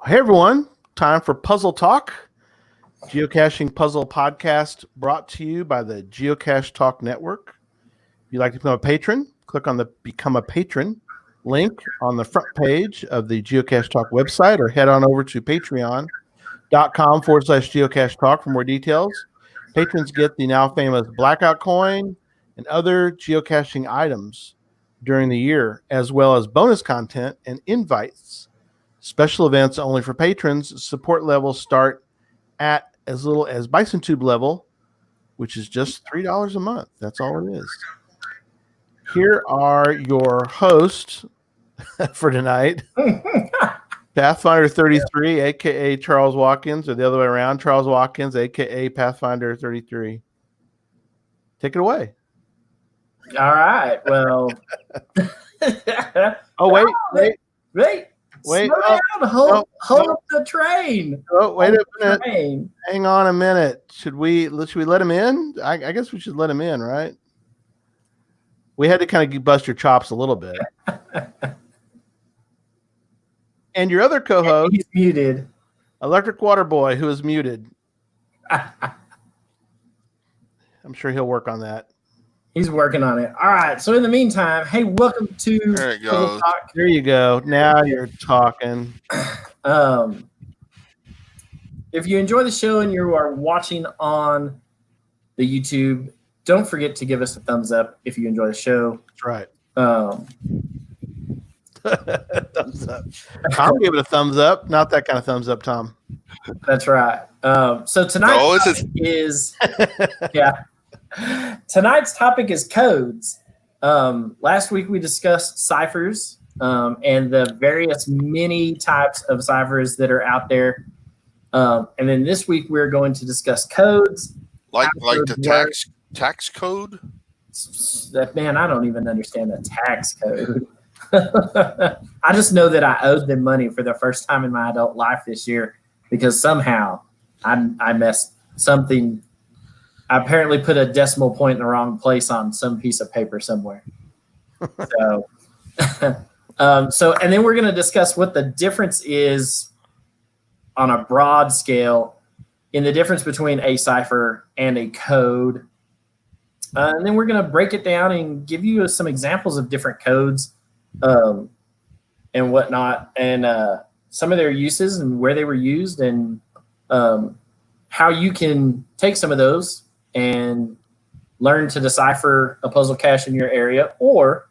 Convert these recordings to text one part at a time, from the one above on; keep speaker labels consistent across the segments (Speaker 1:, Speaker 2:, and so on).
Speaker 1: Hey everyone, time for Puzzle Talk, Geocaching Puzzle Podcast brought to you by the Geocache Talk Network. If you'd like to become a patron, click on the Become a Patron link on the front page of the Geocache Talk website or head on over to patreon.com/Geocache Talk for more details. Patrons get the now famous Blackout Coin and other geocaching items during the year, as well as bonus content and invites. Special events only for patrons. Support levels start at as little as Bison Tube level, which is just $3 a month. That's all it is. Here are your hosts for tonight. Pathfinder 33, a.k.a. Charles Watkins, or the other way around, Charles Watkins, a.k.a. Pathfinder 33. Take it away.
Speaker 2: All right. Well.
Speaker 1: Oh, wait.
Speaker 2: Slow down. Hold up the train.
Speaker 1: Oh, wait a minute. Train. Hang on a minute. Should we let him in? I guess we should let him in, right? We had to kind of bust your chops a little bit. And your other co-host,
Speaker 2: he's muted.
Speaker 1: Electric Water Boy, who is muted. I'm sure he'll work on that.
Speaker 2: He's working on it. All right. So in the meantime, hey, welcome to
Speaker 3: there it goes.
Speaker 2: Talk.
Speaker 1: There you go. Now you're talking.
Speaker 2: If you enjoy the show and you are watching on the YouTube, don't forget to give us a thumbs up if you enjoy the show.
Speaker 1: That's right.
Speaker 3: Thumbs up.
Speaker 1: Tom gave it a thumbs up. Not that kind of thumbs up, Tom.
Speaker 2: That's right. So tonight's topic is yeah. Tonight's topic is codes. Last week we discussed ciphers and the various many types of ciphers that are out there. And then this week we're going to discuss codes.
Speaker 3: Like the tax code?
Speaker 2: Man, I don't even understand the tax code. I just know that I owed them money for the first time in my adult life this year because somehow I messed something. I apparently put a decimal point in the wrong place on some piece of paper somewhere. So and then we're going to discuss what the difference is on a broad scale in the difference between a cipher and a code. And then we're going to break it down and give you some examples of different codes and whatnot, and some of their uses and where they were used, and how you can take some of those and learn to decipher a puzzle cache in your area, or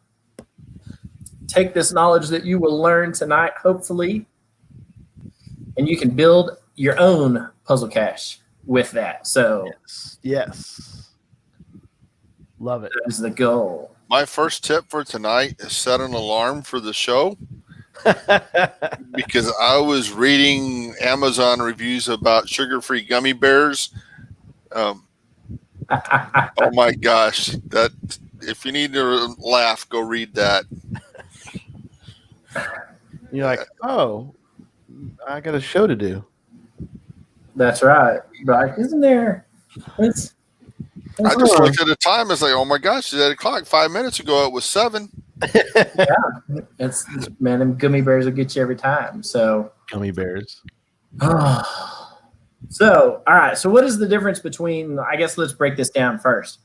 Speaker 2: take this knowledge that you will learn tonight, hopefully, and you can build your own puzzle cache with that. So
Speaker 1: yes. Love it.
Speaker 2: That is the goal.
Speaker 3: My first tip for tonight is set an alarm for the show because I was reading Amazon reviews about sugar-free gummy bears. Oh my gosh! That if you need to laugh, go read that.
Speaker 1: You're like, oh, I got a show to do.
Speaker 2: That's right. Right? Isn't there?
Speaker 3: I just looked at the time. It's like, oh my gosh, it's 8 o'clock. 5 minutes ago, it was 7.
Speaker 2: Yeah, it's man. Them gummy bears will get you every time. So
Speaker 1: gummy bears.
Speaker 2: So, all right. So what is the difference between, I guess let's break this down first.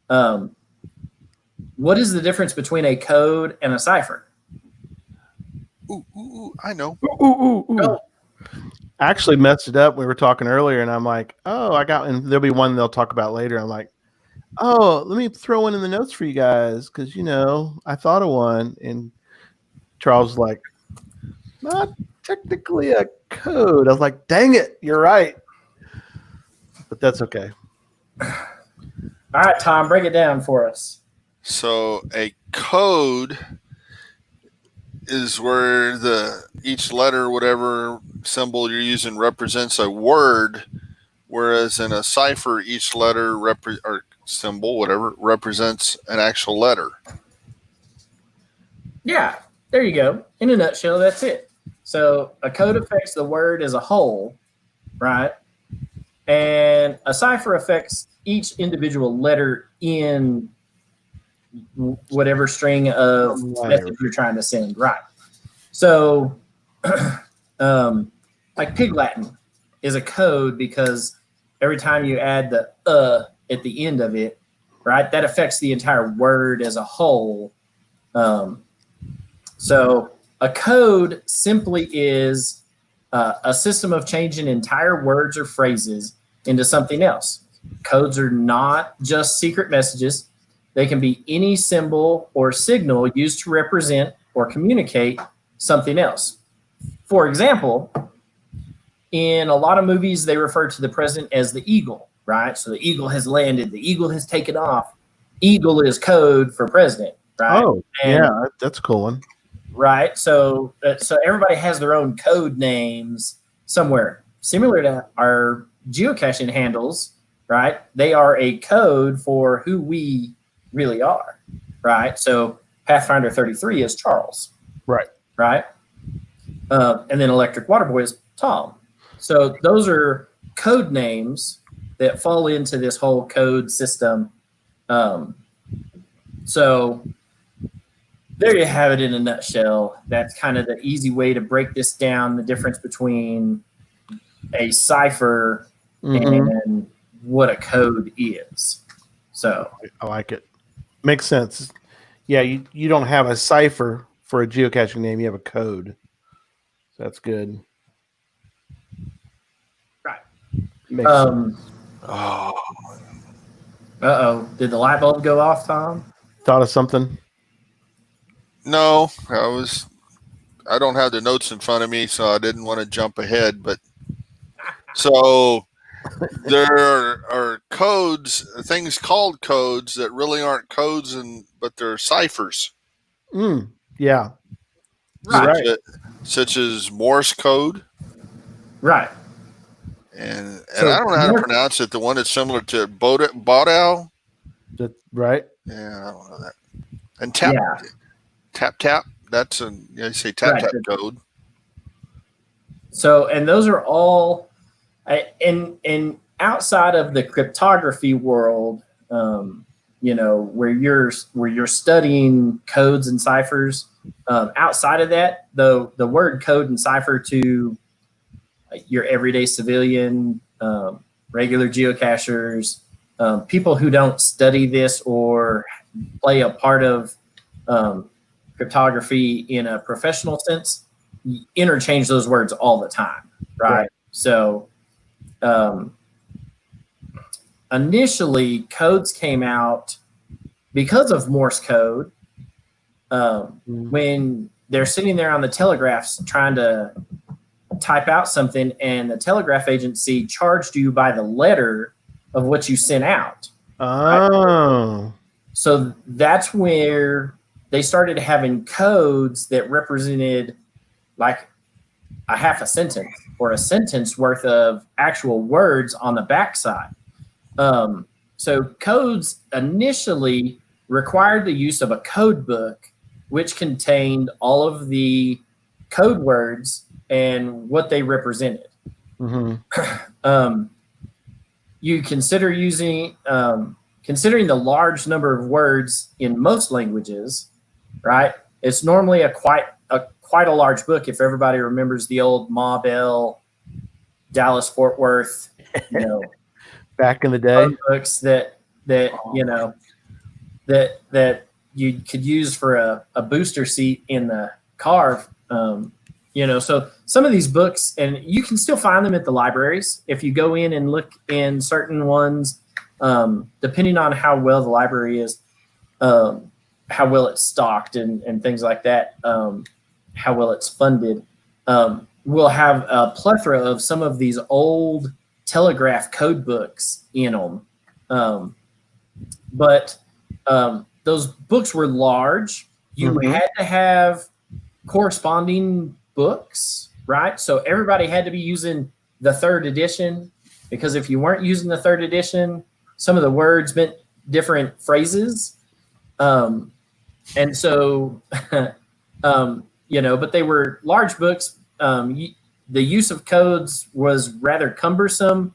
Speaker 2: What is the difference between a code and a cipher?
Speaker 3: Ooh, I know.
Speaker 1: Ooh. I actually messed it up. We were talking earlier, and I'm like, oh, and there'll be one they'll talk about later. I'm like, oh, let me throw one in the notes for you guys because, I thought of one. And Charles was like, not technically a code. I was like, dang it, you're right. But that's okay.
Speaker 2: All right, Tom, break it down for us.
Speaker 3: So a code is where each letter, whatever symbol you're using, represents a word, whereas in a cipher, each letter or symbol, whatever, represents an actual letter.
Speaker 2: Yeah, there you go. In a nutshell, that's it. So a code affects the word as a whole, right? And a cipher affects each individual letter in whatever string of message you're trying to send, right? So like Pig Latin is a code because every time you add the at the end of it, right, that affects the entire word as a whole. So a code simply is a system of changing entire words or phrases into something else. Codes are not just secret messages. They can be any symbol or signal used to represent or communicate something else. For example, in a lot of movies, they refer to the president as the eagle, right? So the eagle has landed, the eagle has taken off. Eagle is code for president, right?
Speaker 1: Oh, yeah, that's a cool one.
Speaker 2: Right. So everybody has their own code names somewhere. Similar to our geocaching handles, right? They are a code for who we really are, right? So Pathfinder 33 is Charles.
Speaker 1: Right.
Speaker 2: Right. And then Electric Water Boy is Tom. So those are code names that fall into this whole code system. So there you have it in a nutshell. That's kind of the easy way to break this down, the difference between a cipher and what a code is. So
Speaker 1: I like it. Makes sense. Yeah, you don't have a cipher for a geocaching name. You have a code. So that's good.
Speaker 2: right.
Speaker 1: Makes sense.
Speaker 2: Did the light bulb go off, Tom?
Speaker 1: Thought of something?
Speaker 3: No, I don't have the notes in front of me, so I didn't want to jump ahead. But so there are codes, things called codes that really aren't codes, but they're ciphers.
Speaker 1: Yeah.
Speaker 2: Right.
Speaker 3: Such as Morse code.
Speaker 2: Right.
Speaker 3: And
Speaker 2: So
Speaker 3: I don't know how to pronounce it. The one that's similar to Bodao.
Speaker 1: Right.
Speaker 3: Yeah, I don't know that. And tap. That's you say tap code.
Speaker 2: So, and those are all, and outside of the cryptography world, where you're studying codes and ciphers. Outside of that, though, the word code and cipher to your everyday civilian, regular geocachers, people who don't study this or play a part of cryptography in a professional sense, interchange those words all the time, right? So initially, codes came out because of Morse code. When they're sitting there on the telegraphs trying to type out something, and the telegraph agency charged you by the letter of what you sent out.
Speaker 1: Oh.
Speaker 2: So that's where they started having codes that represented like a half a sentence or a sentence worth of actual words on the backside. So codes initially required the use of a code book, which contained all of the code words and what they represented. You consider considering the large number of words in most languages, right? It's normally quite a large book. If everybody remembers the old Ma Bell, Dallas Fort Worth,
Speaker 1: back in the day,
Speaker 2: books that you could use for a booster seat in the car. So some of these books, and you can still find them at the libraries if you go in and look in certain ones, depending on how well the library is, how well it's stocked and things like that, how well it's funded. We'll have a plethora of some of these old telegraph code books in them. But those books were large. You had to have corresponding books, right? So everybody had to be using the third edition, because if you weren't using the third edition, some of the words meant different phrases. And so, but they were large books. The use of codes was rather cumbersome.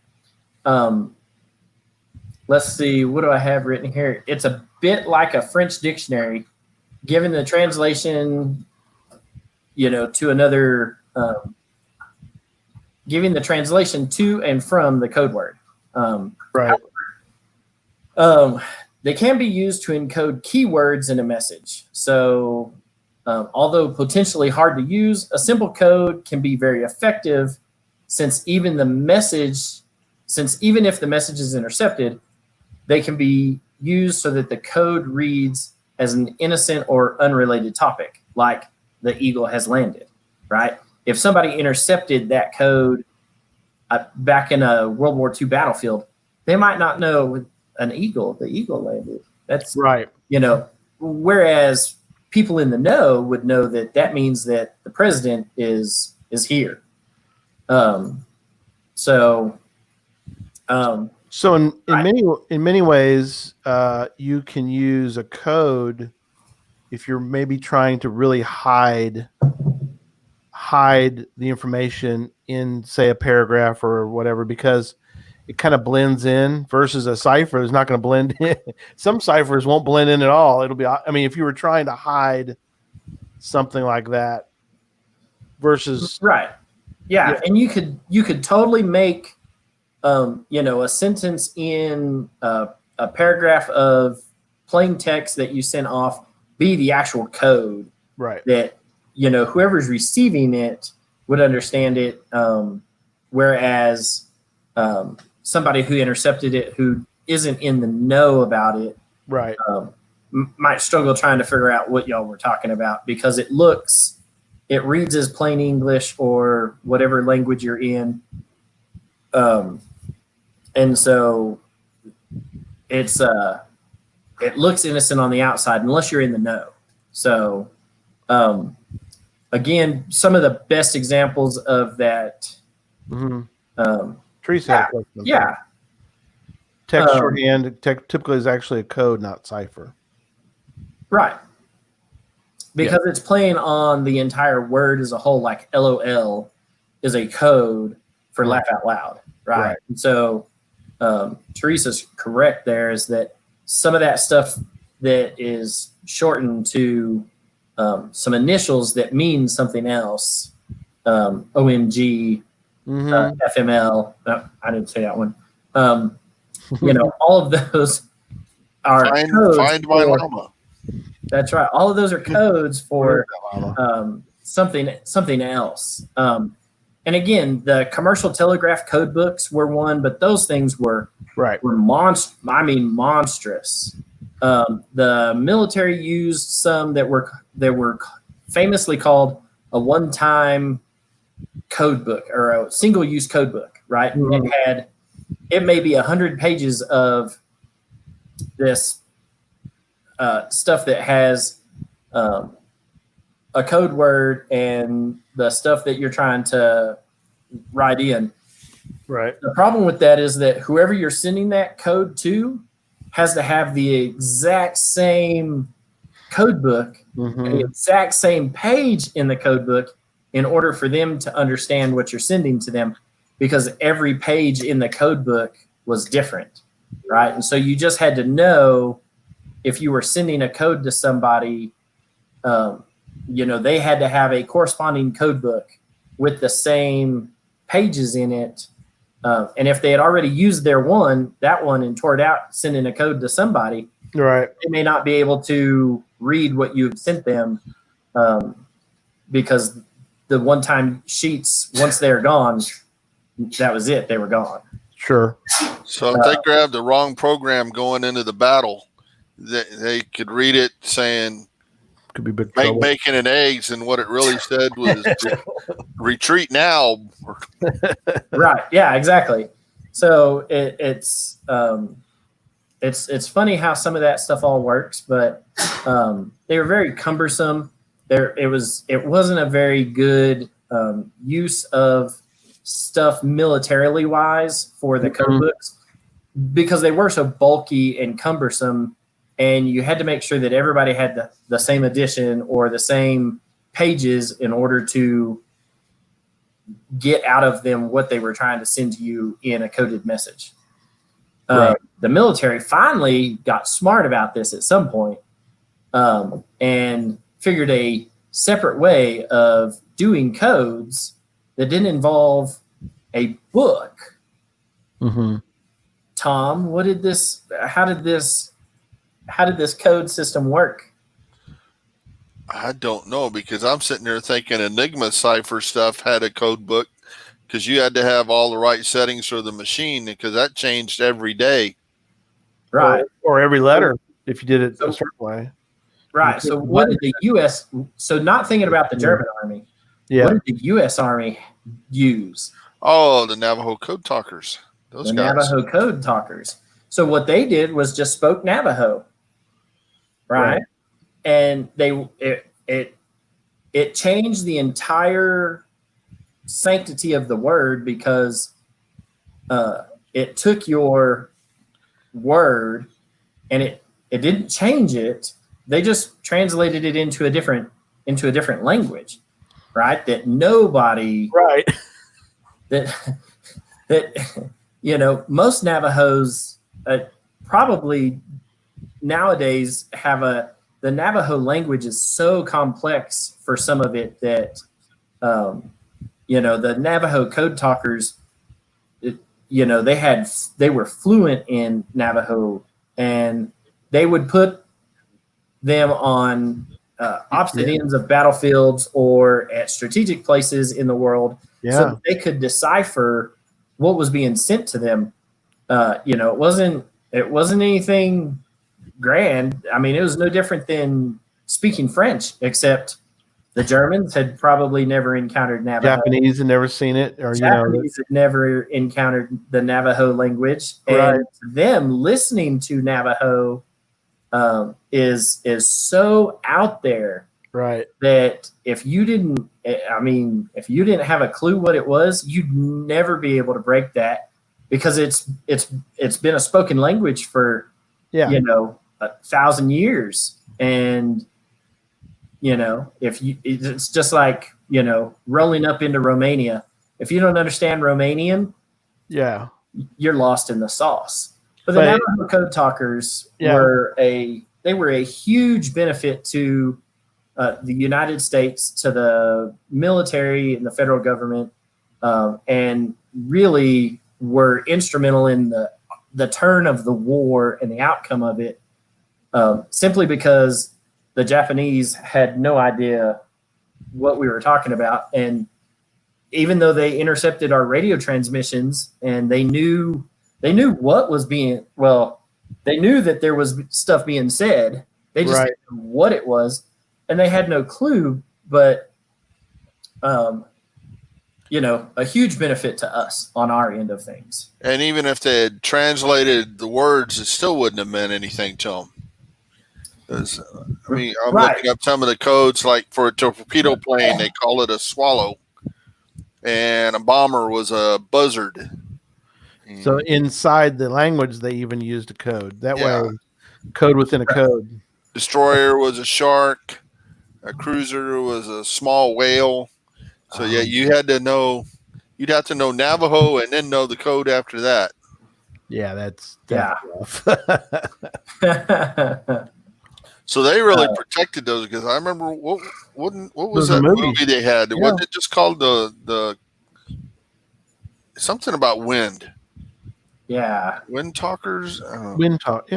Speaker 2: Let's see, what do I have written here? It's a bit like a French dictionary, given the translation, to another giving the translation to and from the code word.
Speaker 1: Right.
Speaker 2: They can be used to encode keywords in a message. So although potentially hard to use, a simple code can be very effective since even if the message is intercepted, they can be used so that the code reads as an innocent or unrelated topic, like the eagle has landed, right? If somebody intercepted that code back in a World War II battlefield, they might not know the eagle landed. That's
Speaker 1: right.
Speaker 2: Whereas people in the know would know that means that the president is here. So
Speaker 1: in many ways, you can use a code if you're maybe trying to really hide the information in, say, a paragraph or whatever, because it kind of blends in, versus a cipher is not going to blend in. Some ciphers won't blend in at all. It'll be, if you were trying to hide something like that versus.
Speaker 2: Right. Yeah. And you could totally make, a sentence in a paragraph of plain text that you sent off be the actual code.
Speaker 1: Right.
Speaker 2: That, whoever's receiving it would understand it. Whereas somebody who intercepted it, who isn't in the know about it,
Speaker 1: right,
Speaker 2: might struggle trying to figure out what y'all were talking about, because it reads as plain English or whatever language you're in. And so it looks innocent on the outside unless you're in the know. So, again, some of the best examples of that.
Speaker 1: Mm-hmm.
Speaker 2: Teresa, yeah.
Speaker 1: Text shorthand typically is actually a code, not cipher.
Speaker 2: Right. Because it's playing on the entire word as a whole, like LOL is a code for laugh out loud. Right. And so Teresa's correct there, is that some of that stuff that is shortened to some initials that mean something else, OMG, FML. No, I didn't say that one. All of those are codes.
Speaker 3: Find my llama.
Speaker 2: That's right. All of those are codes for something else. And again, the commercial telegraph code books were one, but those things were monstrous. The military used some that were famously called a one-time code book, or a single-use code book, right? Mm-hmm. It may be 100 pages of this stuff that has a code word and the stuff that you're trying to write in.
Speaker 1: Right.
Speaker 2: The problem with that is that whoever you're sending that code to has to have the exact same code book, the exact same page in the code book, in order for them to understand what you're sending to them, because every page in the code book was different, right? And so you just had to know, if you were sending a code to somebody, they had to have a corresponding code book with the same pages in it. And if they had already used that one and tore it out, sending a code to somebody,
Speaker 1: right,
Speaker 2: they may not be able to read what you've sent them, because the one-time sheets, once they're gone, that was it. They were gone.
Speaker 1: Sure.
Speaker 3: So if they grabbed the wrong program going into the battle, they could read it saying,
Speaker 1: could be big
Speaker 3: make bacon and eggs, and what it really said was retreat now.
Speaker 2: Right. Yeah, exactly. So it's funny how some of that stuff all works, but they were very cumbersome. It wasn't a very good use of stuff militarily wise for the code books, because they were so bulky and cumbersome, and you had to make sure that everybody had the same edition or the same pages in order to get out of them what they were trying to send to you in a coded message. Right. The military finally got smart about this at some point, and figured a separate way of doing codes that didn't involve a book.
Speaker 1: Mm-hmm.
Speaker 2: Tom, how did this code system work?
Speaker 3: I don't know, because I'm sitting there thinking Enigma cipher stuff had a code book, because you had to have all the right settings for the machine, because that changed every day.
Speaker 2: Right.
Speaker 1: Or every letter if you did it
Speaker 2: So-
Speaker 1: a certain way.
Speaker 2: Right. So what did the U.S. So not thinking about the German army.
Speaker 1: Yeah.
Speaker 2: What did the U.S. Army use?
Speaker 3: Oh, the Navajo code talkers. Those
Speaker 2: The
Speaker 3: guys.
Speaker 2: Navajo code talkers. So what they did was just spoke Navajo, right? And it changed the entire sanctity of the word, because it took your word and it didn't change it. They just translated it into a different language, right? That nobody
Speaker 1: Right.
Speaker 2: that most Navajos probably nowadays have the Navajo language is so complex for some of it that the Navajo code talkers, they were fluent in Navajo, and they would put them on opposite ends of battlefields or at strategic places in the world, so that they could decipher what was being sent to them. It wasn't anything grand. I mean, it was no different than speaking French, except the Germans had probably never encountered Navajo.
Speaker 1: Japanese had never seen it, or
Speaker 2: Japanese had never encountered the Navajo language, and them listening to Navajo is so out there,
Speaker 1: right?
Speaker 2: That if you didn't have a clue what it was, you'd never be able to break that, because it's been a spoken language for 1,000 years, and it's just like rolling up into Romania. If you don't understand Romanian, you're lost in the sauce. But the Navajo code talkers were a huge benefit to the United States, to the military and the federal government, and really were instrumental in the turn of the war and the outcome of it, simply because the Japanese had no idea what we were talking about. And even though they intercepted our radio transmissions and they knew what was being, they knew that there was stuff being said. They just didn't know what it was, and they had no clue. But, a huge benefit to us on our end of things.
Speaker 3: And even if they had translated the words, it still wouldn't have meant anything to them. I'm looking up some of the codes, like for a torpedo plane, they call it a swallow, and a bomber was a buzzard.
Speaker 1: So inside the language, they even used a code. That way, code within a code.
Speaker 3: Destroyer was a shark. A cruiser was a small whale. So you'd have to know Navajo and then know the code after that.
Speaker 1: Yeah, that's rough.
Speaker 3: So they really protected those, because I remember what was that movie they had? Yeah. Wasn't it just called the something about wind?
Speaker 2: Yeah.
Speaker 3: Wind Talkers?
Speaker 1: Wind Talk,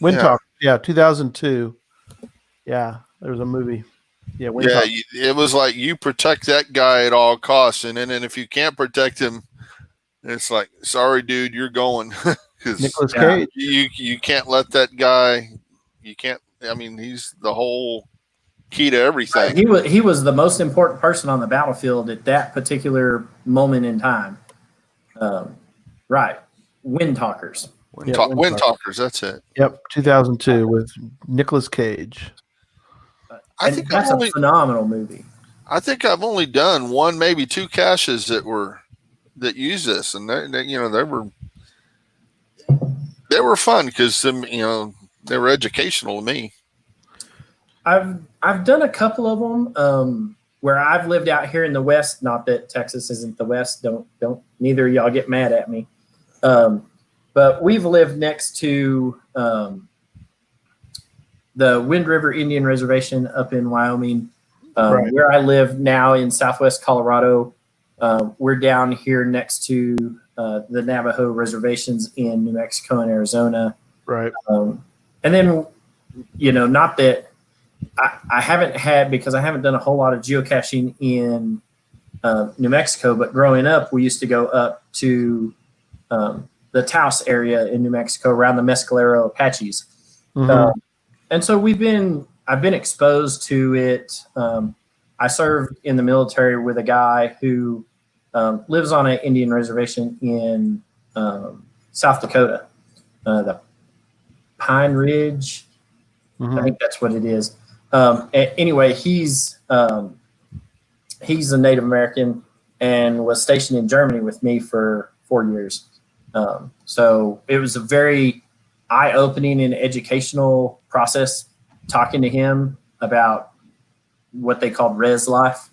Speaker 1: Wind Talk, 2002. Yeah, there was a movie. Yeah,
Speaker 3: it was like, you protect that guy at all costs, and then if you can't protect him, it's like, sorry, dude, you're going.
Speaker 1: Nicolas Cage.
Speaker 3: You can't let that guy. You can't. I mean, he's the whole key to everything.
Speaker 2: He was the most important person on the battlefield at that particular moment in time. Wind Talkers.
Speaker 3: Wind Talkers. That's it.
Speaker 1: Yep, 2002 with Nicolas Cage.
Speaker 3: I think
Speaker 2: that's a phenomenal movie.
Speaker 3: I think I've only done one, maybe two caches that use this, and they were fun, because they were educational to me.
Speaker 2: I've done a couple of them where I've lived out here in the West. Not that Texas isn't the West. Don't neither of y'all get mad at me. But we've lived next to the Wind River Indian Reservation up in Wyoming. Where I live now in Southwest Colorado, we're down here next to the Navajo reservations in New Mexico and Arizona.
Speaker 1: Right.
Speaker 2: And then, not that I haven't had, because I haven't done a whole lot of geocaching in New Mexico, but growing up, we used to go up to the Taos area in New Mexico around the Mescalero Apaches.
Speaker 1: Mm-hmm.
Speaker 2: And so I've been exposed to it. I served in the military with a guy who lives on an Indian reservation in South Dakota, the Pine Ridge.
Speaker 1: Mm-hmm.
Speaker 2: I think that's what it is. Anyway, he's a Native American and was stationed in Germany with me for 4 years. So it was a very eye-opening and educational process talking to him about what they called res life,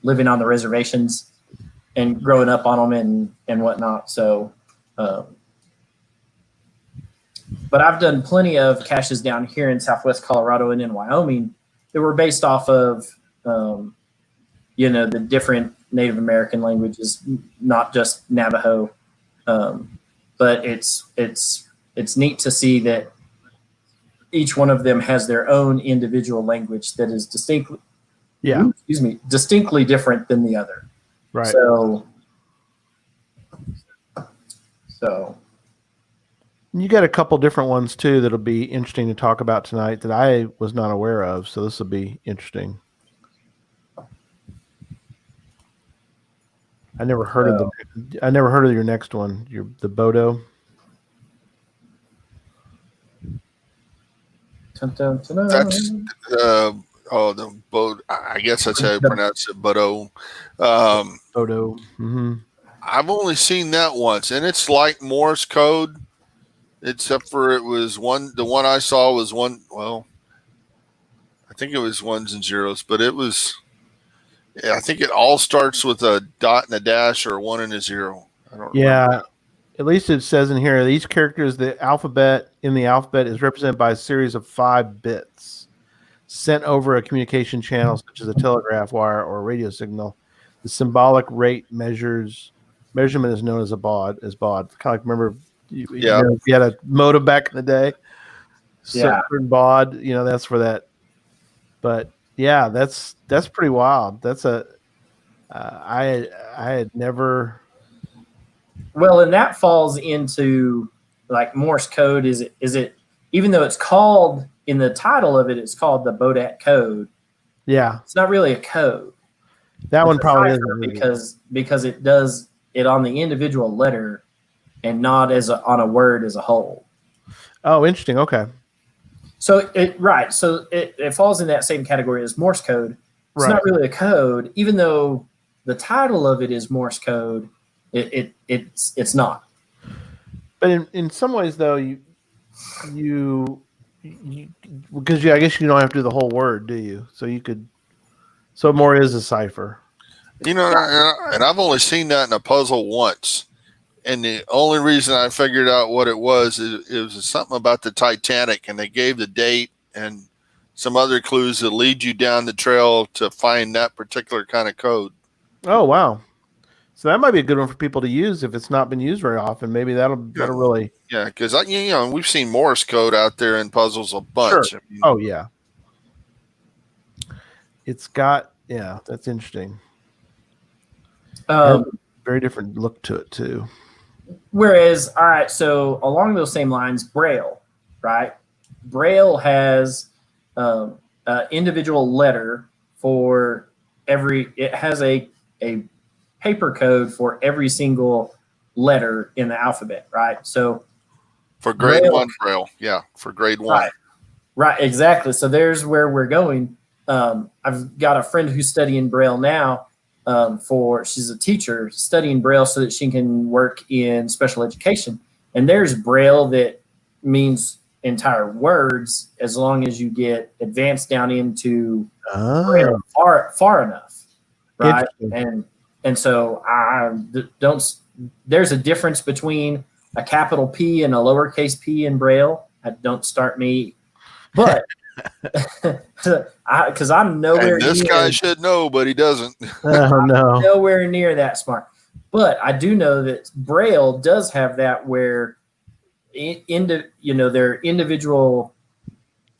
Speaker 2: living on the reservations and growing up on them and whatnot. So, but I've done plenty of caches down here in Southwest Colorado and in Wyoming that were based off of, the different Native American languages, not just Navajo. But it's neat to see that each one of them has their own individual language that is distinctly different than the other.
Speaker 1: Right.
Speaker 2: So
Speaker 1: you got a couple different ones too that'll be interesting to talk about tonight that I was not aware of. So this will be interesting. I never heard of your next one. The Bodo.
Speaker 3: That's the Bodo. I guess that's how you pronounce it, Bodo.
Speaker 1: Bodo. Mm-hmm.
Speaker 3: I've only seen that once, and it's like Morse code, except for it was one. The one I saw was one. Well, I think it was ones and zeros, but it was. Yeah, I think it all starts with a dot and a dash or a 1 and a 0. I don't remember.
Speaker 1: At least it says in here, each character is the alphabet is represented by a series of 5 bits sent over a communication channel, such as a telegraph wire or a radio signal. The symbolic rate measurement is known as a baud. Kind of like, remember, you had a modem back in the day. Certain baud, that's for that. But yeah, that's pretty wild. That's I had never.
Speaker 2: Well, and that falls into like Morse code. Is it even though it's called in the title of it, it's called the Bodat code.
Speaker 1: Yeah,
Speaker 2: it's not really a code.
Speaker 1: That one probably is
Speaker 2: because it does it on the individual letter and not on a word as a whole.
Speaker 1: Oh, interesting. Okay.
Speaker 2: So it falls in that same category as Morse code. It's not really a code, even though the title of it is Morse code. It's not.
Speaker 1: But in some ways, though, you because I guess you don't have to do the whole word, do you? So you could. So it more is a cipher.
Speaker 3: And I've only seen that in a puzzle once. And the only reason I figured out what it was something about the Titanic, and they gave the date and some other clues that lead you down the trail to find that particular kind of code.
Speaker 1: Oh, wow. So that might be a good one for people to use if it's not been used very often. Maybe that'll really.
Speaker 3: Yeah, because we've seen Morse code out there in puzzles a bunch.
Speaker 1: Sure. Oh, yeah. It's got, that's interesting. Very different look to it, too.
Speaker 2: Whereas, all right, so along those same lines, Braille, right? Braille has an individual letter for it has a paper code for every single letter in the alphabet, right? So
Speaker 3: for grade one Braille, for grade one.
Speaker 2: Right, exactly. So there's where we're going. I've got a friend who's studying Braille now. She's a teacher studying Braille so that she can work in special education. And there's Braille that means entire words as long as you get advanced down into Braille far enough, right? And so there's a difference between a capital P and a lowercase p in Braille. Don't start me, but because I'm nowhere
Speaker 3: And this
Speaker 2: near.
Speaker 3: guy should know, but he doesn't.
Speaker 1: Oh no.
Speaker 2: Nowhere near that smart. But I do know that Braille does have that where there are individual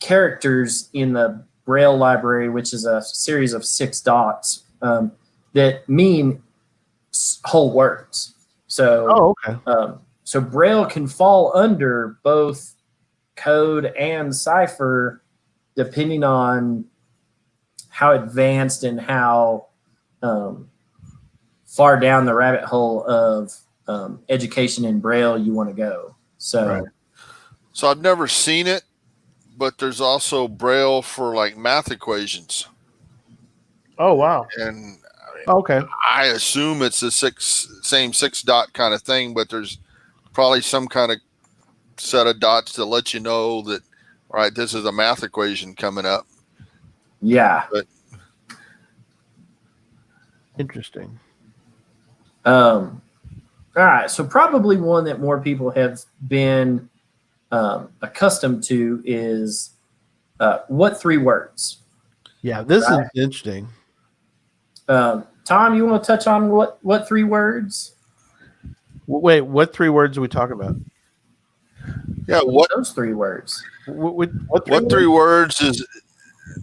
Speaker 2: characters in the Braille library, which is a series of 6 dots that mean whole words. So,
Speaker 1: okay.
Speaker 2: So Braille can fall under both code and cipher, depending on how advanced and how far down the rabbit hole of education in Braille you want to go. So,
Speaker 1: Right.
Speaker 3: So I've never seen it, but there's also Braille for like math equations.
Speaker 1: Oh wow.
Speaker 3: And
Speaker 1: Okay.
Speaker 3: I assume it's the same 6 dot kind of thing, but there's probably some kind of set of dots to let you know that, all right, this is a math equation coming up.
Speaker 2: yeah.
Speaker 3: But
Speaker 1: Interesting.
Speaker 2: All right. So probably one that more people have been accustomed to is what 3 words?
Speaker 1: Yeah, this is interesting.
Speaker 2: Tom, you want to touch on what 3 words?
Speaker 1: Wait, what 3 words are we talking about?
Speaker 3: yeah, what
Speaker 2: Those 3 words.
Speaker 1: What
Speaker 3: 3 words is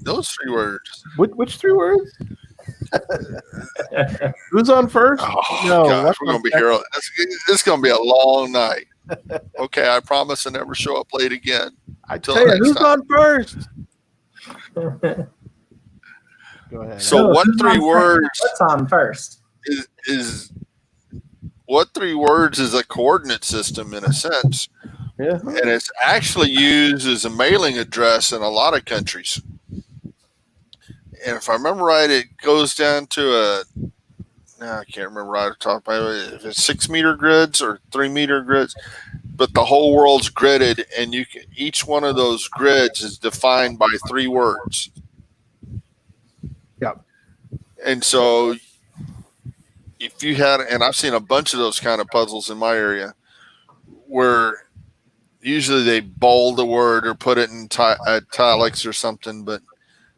Speaker 3: those 3 words?
Speaker 1: Which 3 words? Who's on first?
Speaker 3: Oh,
Speaker 1: No,
Speaker 3: gosh,
Speaker 1: what's
Speaker 3: we're
Speaker 1: on
Speaker 3: going to be
Speaker 1: second?
Speaker 3: here. This is going to be a long night. Okay, I promise to never show up late again.
Speaker 1: I
Speaker 3: Till
Speaker 1: tell you,
Speaker 3: next
Speaker 1: who's
Speaker 3: time.
Speaker 1: on first? Go ahead.
Speaker 3: So what
Speaker 2: who's
Speaker 3: 3
Speaker 2: on
Speaker 3: words
Speaker 2: What's on first?
Speaker 3: is what 3 words is a coordinate system in a sense,
Speaker 1: Yeah.
Speaker 3: and it's actually used as a mailing address in a lot of countries. And if I remember right, it goes down to I can't remember right off the top of my head if it's 6-meter grids or 3-meter grids, but the whole world's gridded, and each one of those grids is defined by 3 words.
Speaker 1: Yep.
Speaker 3: And so if you had, and I've seen a bunch of those kind of puzzles in my area where usually they bold the word or put it in italics or something, but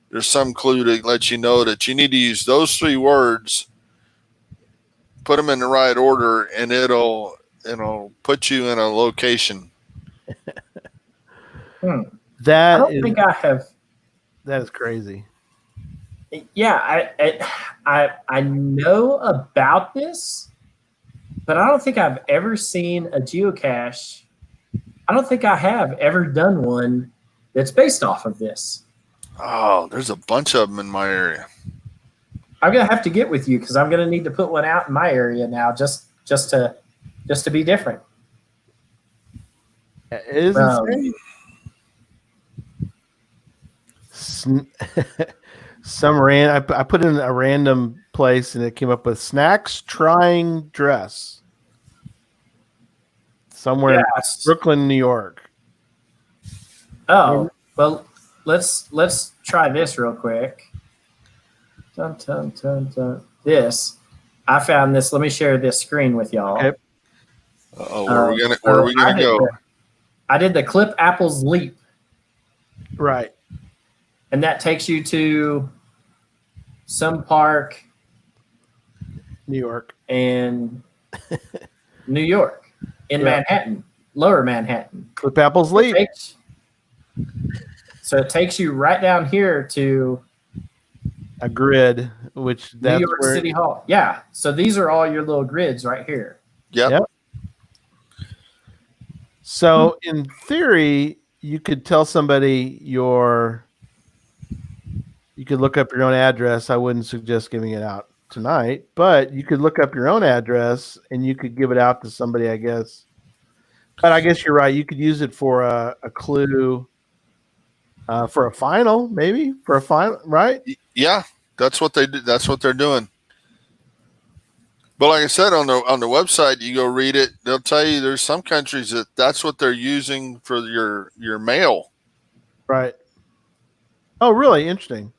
Speaker 3: there's some clue to let you know that you need to use those 3 words, put them in the right order, and it'll put you in a location.
Speaker 2: I
Speaker 1: That
Speaker 2: don't think I have.
Speaker 1: is crazy.
Speaker 2: Yeah, I know about this, but I don't think I've ever seen a geocache. I don't think I have ever done one that's based off of this.
Speaker 3: Oh, there's a bunch of them in my area.
Speaker 2: I'm gonna have to get with you because I'm gonna need to put one out in my area now, just to be different.
Speaker 1: It is insane. I put in a random place and it came up with snacks trying dress somewhere in Brooklyn, New York.
Speaker 2: Oh, well, let's try this real quick. Dun, dun, dun, dun. This, I found this. Let me share this screen with y'all.
Speaker 1: Okay.
Speaker 3: Where are we gonna go?
Speaker 2: I did the Clip Apples Leap,
Speaker 1: Right.
Speaker 2: and that takes you to some park,
Speaker 1: New York,
Speaker 2: and New York, in Manhattan, Lower Manhattan.
Speaker 1: Clip Apples Leap.
Speaker 2: So it takes you right down here to
Speaker 1: a grid, which that's
Speaker 2: New York City Hall. Yeah. So these are all your little grids right here.
Speaker 3: Yep.
Speaker 1: So in theory, you could tell somebody you could look up your own address. I wouldn't suggest giving it out tonight, but you could look up your own address and you could give it out to somebody, I guess. But I guess you're right. You could use it for a clue, for a final, maybe for a final, right?
Speaker 3: Yeah, that's what they do. That's what they're doing. But like I said, on the website, you go read it. They'll tell you there's some countries that's what they're using for your mail.
Speaker 1: Right. Oh, really? Interesting.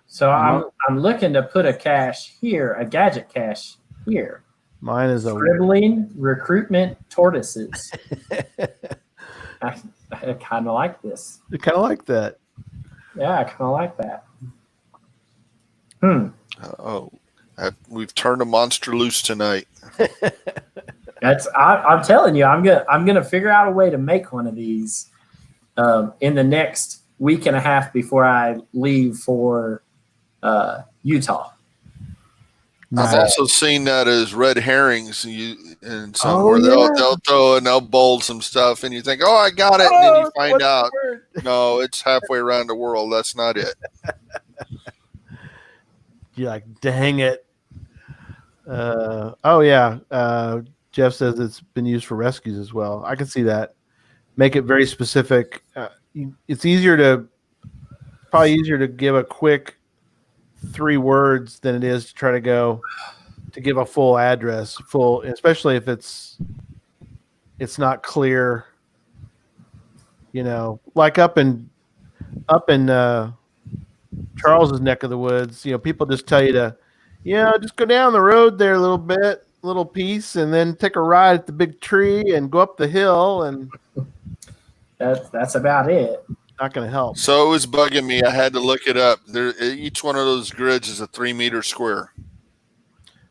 Speaker 2: So I'm looking to put a cache here, a gadget cache here.
Speaker 1: Mine is a
Speaker 2: Scribbling recruitment tortoises. I kind of like this.
Speaker 1: I kind of like that.
Speaker 2: Yeah, I kind of like that.
Speaker 3: We've turned a monster loose tonight.
Speaker 2: I'm telling you, I'm gonna figure out a way to make one of these in the next week and a half before I leave for Utah.
Speaker 3: I've also seen that as red herrings, and some
Speaker 1: Oh,
Speaker 3: where
Speaker 1: yeah.
Speaker 3: they'll throw and they'll bold some stuff, and you think, "Oh, I got it," and then you find out, no, it's halfway around the world. That's not it.
Speaker 1: You're like, dang it. Oh yeah. Jeff says it's been used for rescues as well. I can see that. Make it very specific. It's probably easier to give a quick 3 words than it is to try to give a full address, especially if it's not clear. You know, like up in Charles's neck of the woods, you know, people just tell you to, just go down the road there a little piece, and then take a ride at the big tree and go up the hill, and
Speaker 2: that's about it.
Speaker 1: Not going to help.
Speaker 3: So it was bugging me. I had to look it up. Each one of those grids is a 3-meter square.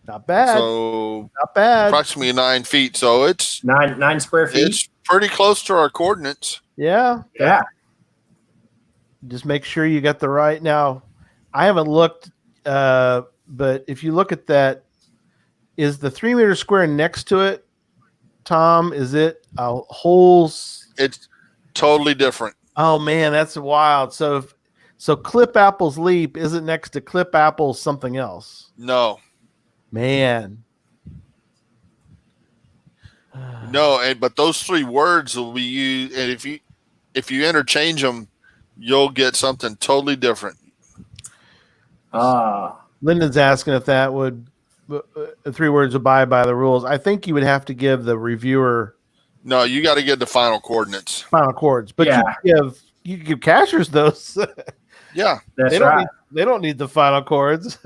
Speaker 1: Not bad.
Speaker 3: So
Speaker 1: not bad.
Speaker 3: Approximately 9 feet. So it's
Speaker 2: 9 square feet.
Speaker 3: It's pretty close to our coordinates.
Speaker 1: Yeah.
Speaker 2: Yeah.
Speaker 1: Just make sure you got the right. Now, I haven't looked, but if you look at that, is the 3-meter square next to it, Tom? Is it a whole?
Speaker 3: It's totally different.
Speaker 1: Oh man, that's wild. So Clip Apple's Leap isn't next to Clip Apple's something else.
Speaker 3: No.
Speaker 1: Man.
Speaker 3: No, but those 3 words will be used, and if you interchange them, you'll get something totally different.
Speaker 1: Lyndon's asking if that would 3 words abide by the rules. I think you would have to give the reviewer.
Speaker 3: No, you got to get the final coordinates.
Speaker 1: Final chords, but you can give cachers those.
Speaker 3: Yeah,
Speaker 2: that's right.
Speaker 1: They don't need the final chords.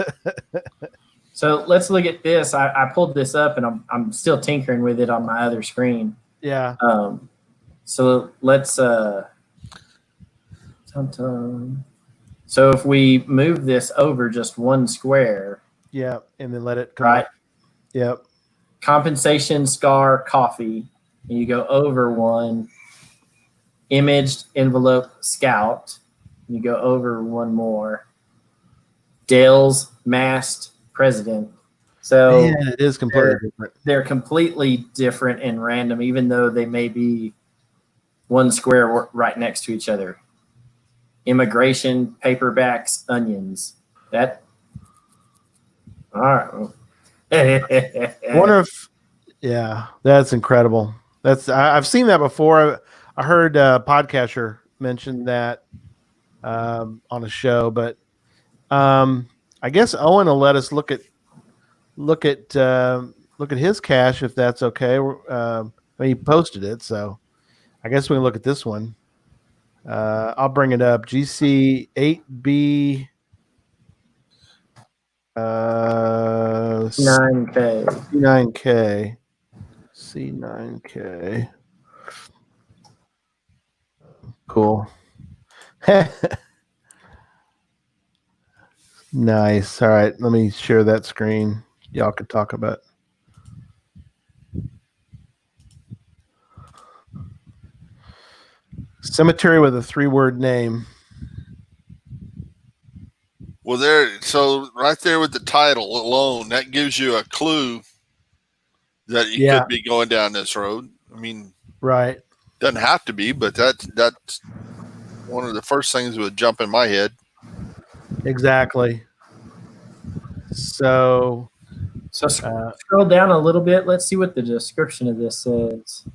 Speaker 2: So let's look at this. I pulled this up, and I'm still tinkering with it on my other screen.
Speaker 1: Yeah.
Speaker 2: So let's. So if we move this over just 1 square.
Speaker 1: Yeah, and then let it come
Speaker 2: right.
Speaker 1: Up. Yep.
Speaker 2: Compensation scar coffee. And you go over 1. Imaged envelope scout. And you go over 1 more. Dale's masked president. So
Speaker 1: man, it is completely different.
Speaker 2: They're completely different and random, even though they may be 1 square right next to each other. Immigration, paperbacks, onions. That. All right.
Speaker 1: I wonder if, that's incredible. I've seen that before. I heard Podcaster mention that on a show, but I guess Owen will let us look at his cache if that's okay. He posted it, so I guess we can look at this one. I'll bring it up. GC8B
Speaker 2: 9K.
Speaker 1: C9K. Cool. Nice. All right, let me share that screen. Y'all could talk about. Cemetery with a 3-word name.
Speaker 3: Well, so right there with the title alone, that gives you a clue that you could be going down this road. I mean,
Speaker 1: right.
Speaker 3: Doesn't have to be, but that's one of the first things that would jump in my head.
Speaker 1: Exactly. So
Speaker 2: scroll down a little bit. Let's see what the description of this says.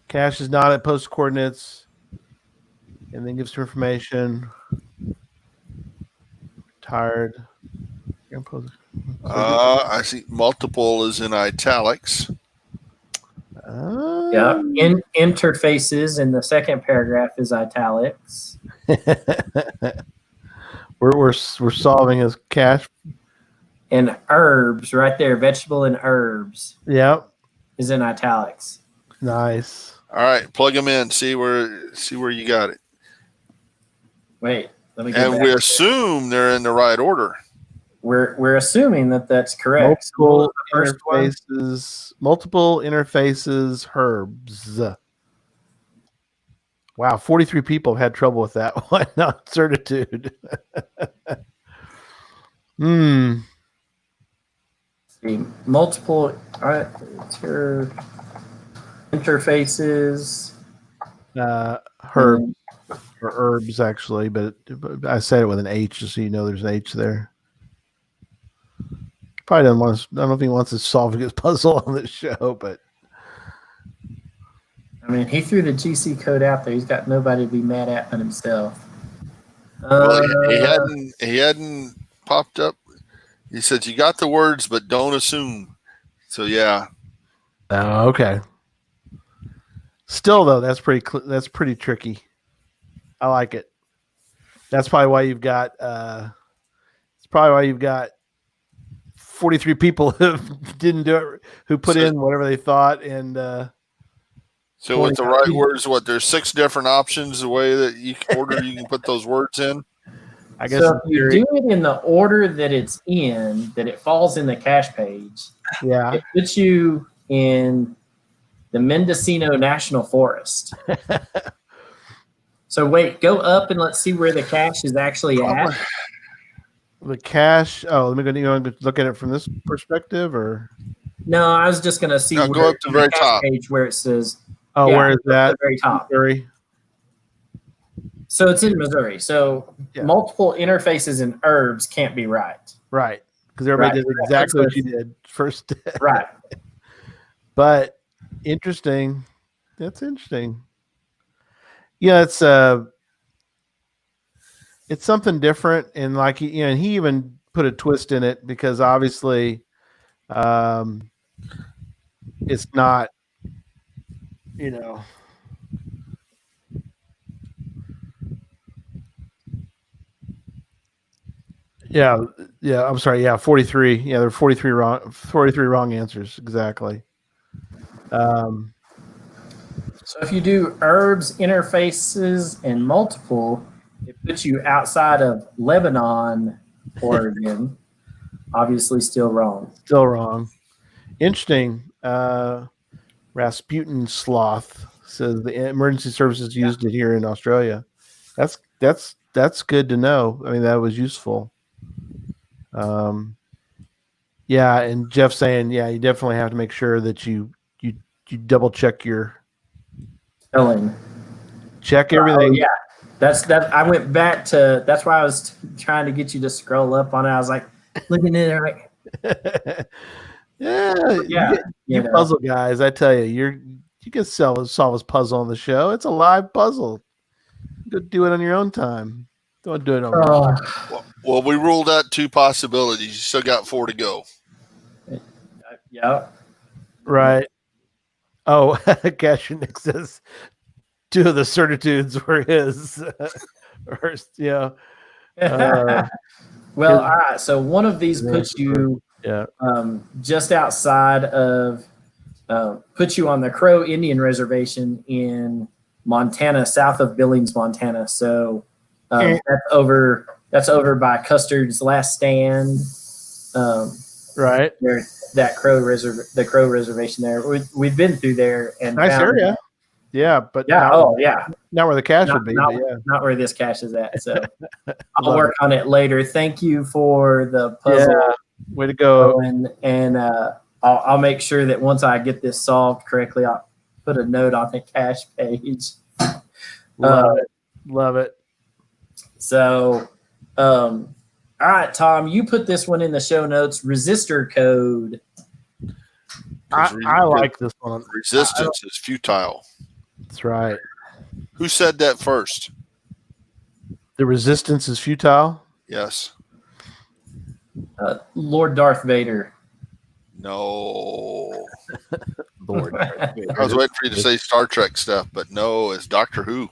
Speaker 1: Cache is not at post coordinates, and then gives some information. Tired.
Speaker 3: I see multiple is in italics.
Speaker 2: Yeah. Interfaces in the second paragraph is italics.
Speaker 1: we're solving his cache
Speaker 2: and herbs right there. Vegetable and herbs
Speaker 1: Yep.
Speaker 2: is in italics.
Speaker 1: Nice.
Speaker 3: All right, plug them in. See where you got it.
Speaker 2: Wait, let me get
Speaker 3: And
Speaker 2: back.
Speaker 3: we assume they're in the right order.
Speaker 2: We're assuming that that's correct. So what was
Speaker 1: Multiple
Speaker 2: the first one?
Speaker 1: interfaces. Multiple interfaces. Herbs. Wow, 43 people have had trouble with that one. Not certitude.
Speaker 2: See, multiple interfaces.
Speaker 1: Herbs or herbs, actually, but I said it with an H just so you know there's an H there. Probably doesn't want to. I don't know if he wants to solve his puzzle on this show, but
Speaker 2: I mean, he threw the GC code out there. He's got nobody to be mad at but himself.
Speaker 3: Well, he hadn't popped up. He said you got the words, but don't assume. So yeah.
Speaker 1: Oh, okay. Still though, that's pretty tricky. I like it. That's probably why you've got. It's probably why you've got 43 people who didn't do it, who put in whatever they thought, and
Speaker 3: so with the right words, there's 6 different options the way that you can put those words in.
Speaker 1: I guess
Speaker 2: so if you do it in the order that it's in, that it falls in the cache page,
Speaker 1: yeah,
Speaker 2: it puts you in the Mendocino National Forest. So wait, go up and let's see where the cache is actually at.
Speaker 1: The cache. Oh, let me go. You want to look at it from this perspective, or
Speaker 2: no? I was just going to see.
Speaker 3: No, go up to the very top
Speaker 2: page where it says.
Speaker 1: Oh, where is that?
Speaker 2: The very top.
Speaker 1: Missouri.
Speaker 2: So it's in Missouri. So multiple interfaces and herbs can't be right.
Speaker 1: Right, because everybody did exactly what you did first.
Speaker 2: Right.
Speaker 1: But interesting. That's interesting. Yeah, it's something different, and like he even put a twist in it because obviously, it's not, Yeah. I'm sorry. Yeah, 43. Yeah, there are 43 wrong answers exactly.
Speaker 2: So if you do herbs, interfaces, and multiple, it puts you outside of Lebanon, Oregon. Obviously, still wrong.
Speaker 1: Still wrong. Interesting. Rasputin Sloth says the emergency services used it here in Australia. That's good to know. I mean, that was useful. Yeah, and Jeff saying, you definitely have to make sure that you double check your
Speaker 2: spelling.
Speaker 1: Check everything.
Speaker 2: Yeah, that's that. I went back to. That's why I was trying to get you to scroll up on it. I was like looking at it like.
Speaker 1: You puzzle guys, I tell you, you can solve his puzzle on the show. It's a live puzzle. Go do it on your own time. Don't do it on.
Speaker 3: Well, we ruled out 2 possibilities. You still got 4 to go.
Speaker 2: Yeah.
Speaker 1: Right. Oh, Nick says 2 of the certitudes were his. Yeah.
Speaker 2: Well, all right. So one of these puts you just outside of, puts you on the Crow Indian Reservation in Montana, south of Billings, Montana. So that's over by Custard's Last Stand.
Speaker 1: Right.
Speaker 2: That the Crow Reservation there. We've been through there and
Speaker 1: nice area. Yeah, but
Speaker 2: not
Speaker 1: where the cache would be.
Speaker 2: Not where this cache is at. So I'll work on it later. Thank you for the puzzle.
Speaker 1: Yeah. Way to go.
Speaker 2: And I'll make sure that once I get this solved correctly, I'll put a note on the cache page.
Speaker 1: Love it.
Speaker 2: So, all right, Tom, you put this one in the show notes. Resistor code.
Speaker 1: I like this one.
Speaker 3: Resistance is futile.
Speaker 1: That's right.
Speaker 3: Who said that first?
Speaker 1: The resistance is futile?
Speaker 3: Yes.
Speaker 2: Lord Darth Vader.
Speaker 3: No.
Speaker 1: Lord Darth Vader.
Speaker 3: I was waiting for you to say Star Trek stuff, but no, it's Doctor Who.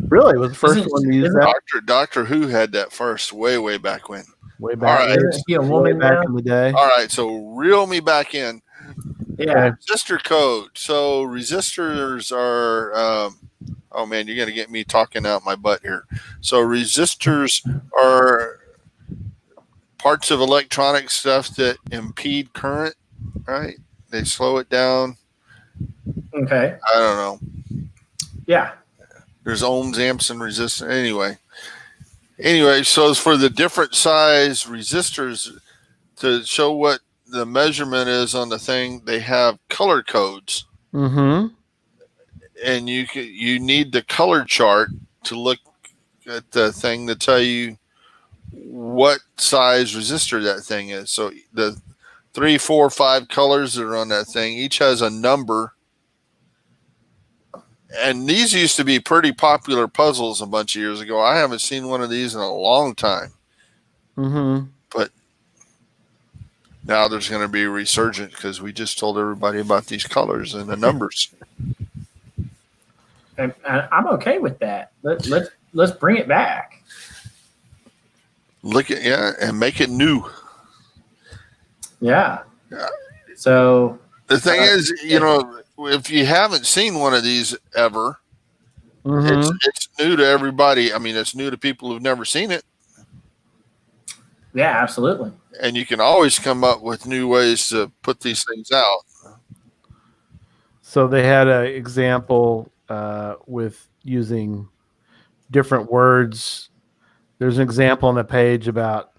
Speaker 1: Really? Was the first one to use that?
Speaker 3: Doctor Who had that first way back when.
Speaker 1: Way back,
Speaker 3: right.
Speaker 2: Isn't he a
Speaker 1: way
Speaker 2: woman
Speaker 1: back
Speaker 2: now?
Speaker 1: in the day.
Speaker 3: All right, so reel me back in.
Speaker 2: Yeah.
Speaker 3: Resistor code. So resistors are. Oh man, you're gonna get me talking out my butt here. So resistors are parts of electronic stuff that impede current, right? They slow it down.
Speaker 2: Okay.
Speaker 3: I don't know.
Speaker 2: Yeah.
Speaker 3: There's ohms, amps, and resistors. Anyway, so for the different size resistors to show what the measurement is on the thing, they have color codes,
Speaker 1: Mm-hmm.
Speaker 3: and you need the color chart to look at the thing to tell you what size resistor that thing is. So the 3, 4, 5 colors that are on that thing each has a number. And these used to be pretty popular puzzles a bunch of years ago. I haven't seen one of these in a long time.
Speaker 1: Mm-hmm.
Speaker 3: But now there's going to be a resurgence because we just told everybody about these colors and the numbers.
Speaker 2: And I'm okay with that. Let's bring it back.
Speaker 3: Look at and make it new.
Speaker 2: Yeah.
Speaker 3: Yeah.
Speaker 2: So
Speaker 3: The thing is, if you haven't seen one of these ever,
Speaker 1: Mm-hmm.
Speaker 3: it's new to everybody. I mean, it's new to people who've never seen it.
Speaker 2: yeah, absolutely.
Speaker 3: And you can always come up with new ways to put these things out.
Speaker 1: So they had an example with using different words. There's an example on the page about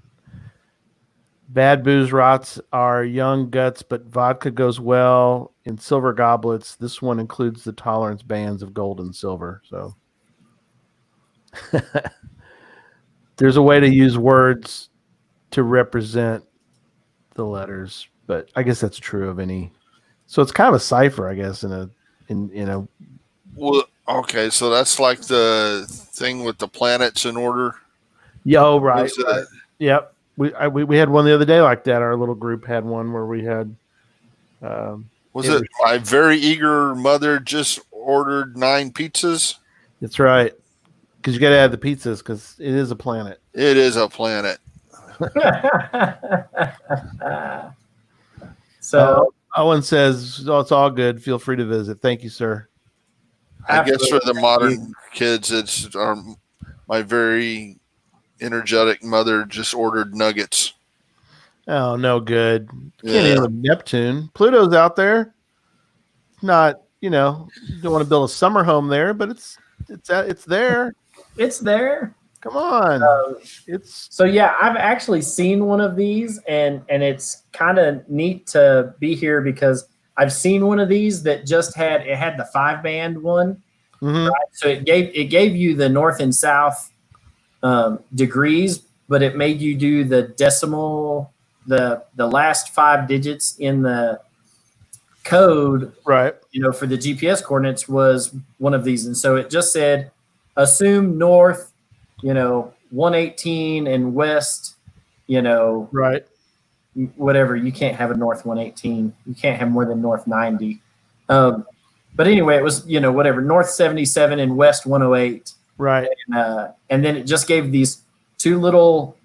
Speaker 1: bad booze rots our young guts, but vodka goes well in silver goblets. This one includes the tolerance bands of gold and silver. So there's a way to use words to represent the letters, but I guess that's true of any. So it's kind of a cipher, I guess, in a.
Speaker 3: Well, okay, so that's like the thing with the planets in order.
Speaker 1: Yo, right,
Speaker 3: Was it-
Speaker 1: right. Yep. We had one the other day like that. Our little group had one where we had.
Speaker 3: Was it my very eager mother just ordered 9 pizzas?
Speaker 1: That's right. Because you got to add the pizzas because it is a planet.
Speaker 3: It is a planet.
Speaker 2: So
Speaker 1: Owen says, "Oh, it's all good. Feel free to visit. Thank you, sir."
Speaker 3: I guess for
Speaker 2: Absolutely.
Speaker 3: the modern kids, it's my very energetic mother just ordered nuggets.
Speaker 1: Oh, no good. Can't
Speaker 3: Yeah.
Speaker 1: even with Neptune. Pluto's out there. It's not, you don't want to build a summer home there, but it's there.
Speaker 2: it's there.
Speaker 1: Come on. It's
Speaker 2: So yeah, I've actually seen one of these, and it's kind of neat to be here because I've seen one of these that just had the 5-band one.
Speaker 1: mhm.
Speaker 2: Right? So it gave you the north and south degrees, but it made you do the decimal, the last 5 digits in the code,
Speaker 1: right.
Speaker 2: for the GPS coordinates was one of these. And so it just said, assume north, 118 and west,
Speaker 1: Right.
Speaker 2: whatever. You can't have a north 118. You can't have more than north 90. But anyway, it was, whatever, north 77 and west 108.
Speaker 1: Right.
Speaker 2: And then it just gave these 2 little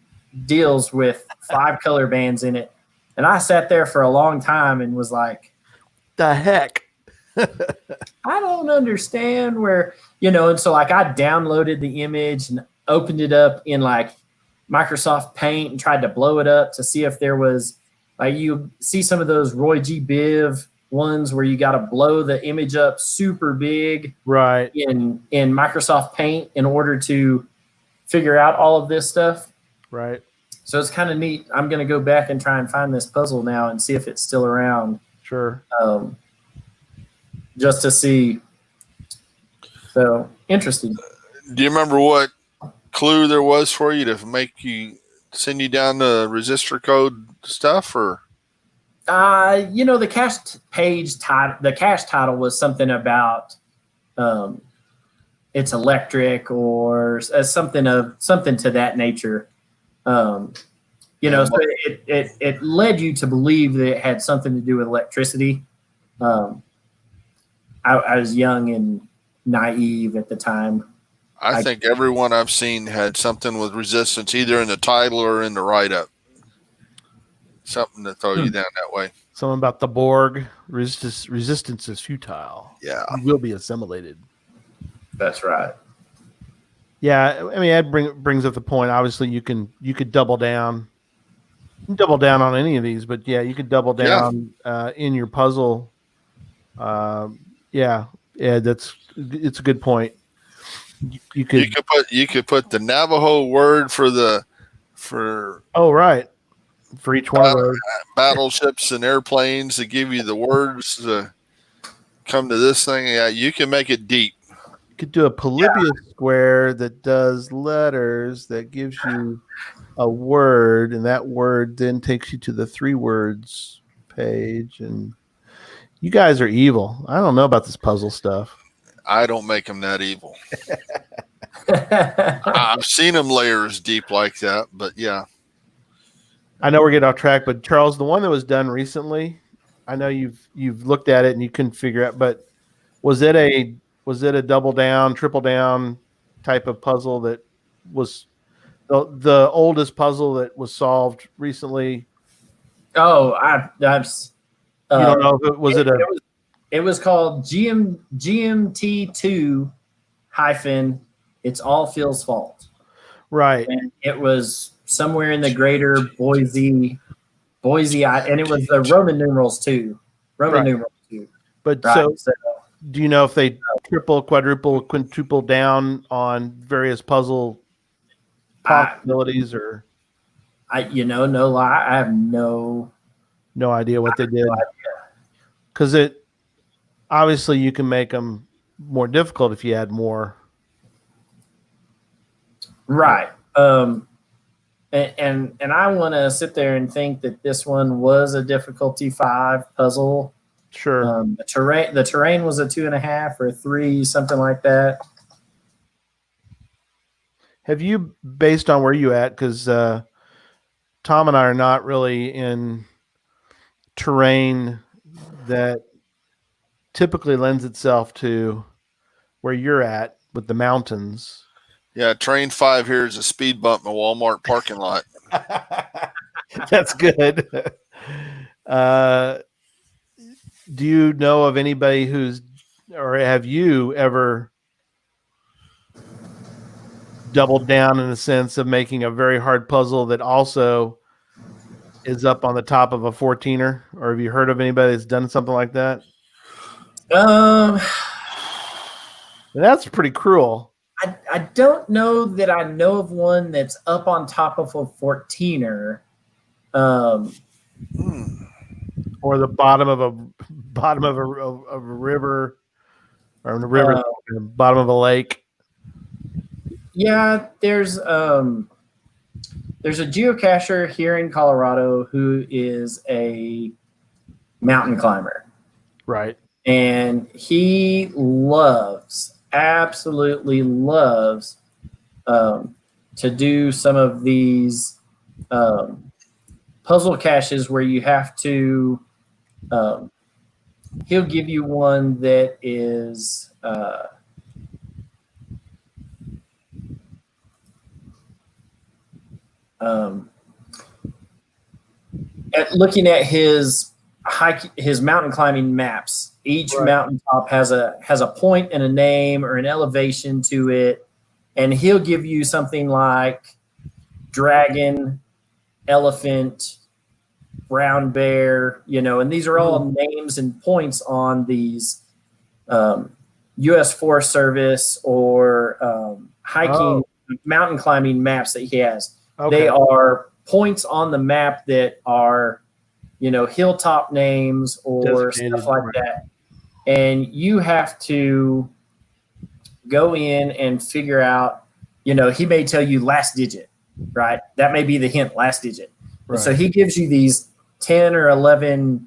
Speaker 2: deals with 5 color bands in it. And I sat there for a long time and was like,
Speaker 1: The heck.
Speaker 2: I don't understand where, and so like I downloaded the image and opened it up in like Microsoft Paint and tried to blow it up to see if there was, like, you see some of those Roy G. Biv ones where you got to blow the image up super big
Speaker 1: Right.
Speaker 2: in Microsoft Paint in order to figure out all of this stuff.
Speaker 1: Right.
Speaker 2: So it's kind of neat. I'm going to go back and try and find this puzzle now and see if it's still around.
Speaker 1: Sure.
Speaker 2: Just to see. So interesting.
Speaker 3: Do you remember what clue there was for you to make you send you down the resistor code stuff, or?
Speaker 2: The cache page title. The cache title was something about it's electric or something to that nature. So it led you to believe that it had something to do with electricity. I was young and naive at the time.
Speaker 3: I think everyone I've seen had something with resistance, either in the title or in the write-up. Something to throw you down that way.
Speaker 1: Something about the Borg. Resistance is futile.
Speaker 3: Yeah.
Speaker 1: You will be assimilated.
Speaker 2: That's right.
Speaker 1: Yeah, I mean, Ed brings up the point. Obviously, you could double down. You can double down on any of these, but yeah, you could double down in your puzzle. Yeah, it's a good point. You
Speaker 3: could put the Navajo word for
Speaker 1: oh, right, for each one of those
Speaker 3: battleships and airplanes to give you the words to come to this thing. Yeah, you can make it deep.
Speaker 1: You could do a Polybius square that does letters that gives you a word, and that word then takes you to the 3 words page. And you guys are evil. I don't know about this puzzle stuff.
Speaker 3: I don't make them that evil. I've seen them layers deep like that, but yeah.
Speaker 1: I know we're getting off track, but Charles, the one that was done recently, I know you've looked at it and you couldn't figure out, but was it a double down, triple down type of puzzle that was the oldest puzzle that was solved recently?
Speaker 2: Oh, I've
Speaker 1: you don't know if
Speaker 2: it was called GMT2 hyphen It's All Phil's Fault.
Speaker 1: Right.
Speaker 2: And it was somewhere in the greater Boise, and it was the Roman numerals too. Numerals too.
Speaker 1: But right. So do you know if they triple, quadruple, quintuple down on various puzzle possibilities, or
Speaker 2: no lie, I have no
Speaker 1: idea what they did. Because it obviously you can make them more difficult if you add more.
Speaker 2: Right. And I want to sit there and think that this one was a difficulty 5 puzzle.
Speaker 1: Sure.
Speaker 2: The terrain was a 2.5 or 3, something like that.
Speaker 1: Have you, based on where you at, because Tom and I are not really in terrain that typically lends itself to where you're at with the mountains.
Speaker 3: Yeah, train 5 here is a speed bump in a Walmart parking lot.
Speaker 1: That's good. Do you know of anybody or have you ever doubled down in the sense of making a very hard puzzle that also is up on the top of a 14er? Or have you heard of anybody that's done something like that? That's pretty cruel.
Speaker 2: I don't know that I know of one that's up on top of a 14er.
Speaker 1: Or the bottom of a river, or the river, bottom of a lake.
Speaker 2: Yeah, there's a geocacher here in Colorado who is a mountain climber.
Speaker 1: Right.
Speaker 2: And he absolutely loves to do some of these puzzle caches where you have to he'll give you one that is looking at his mountain climbing maps. Each mountaintop has a point and a name or an elevation to it, and he'll give you something like dragon, elephant, brown bear, and these are all names and points on these U.S. Forest Service or hiking, mountain climbing maps that he has. Okay. They are points on the map that are, hilltop names or stuff like that. And you have to go in and figure out, he may tell you last digit, right? That may be the hint, last digit. Right. So he gives you these 10 or 11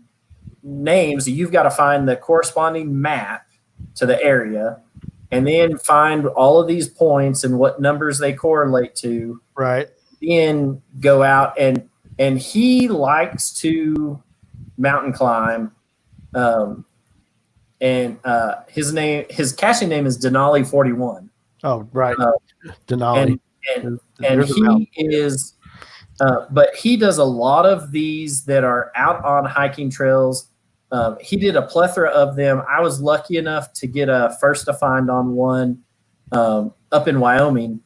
Speaker 2: names. You've got to find the corresponding map to the area and then find all of these points and what numbers they correlate to.
Speaker 1: Right.
Speaker 2: Then go out and he likes to mountain climb. And his caching name is Denali 41.
Speaker 1: Oh, right.
Speaker 2: Uh,
Speaker 1: Denali.
Speaker 2: and
Speaker 1: There's a
Speaker 2: he
Speaker 1: mountain.
Speaker 2: is, but he does a lot of these that are out on hiking trails. He did a plethora of them. I was lucky enough to get a first to find on one up in Wyoming.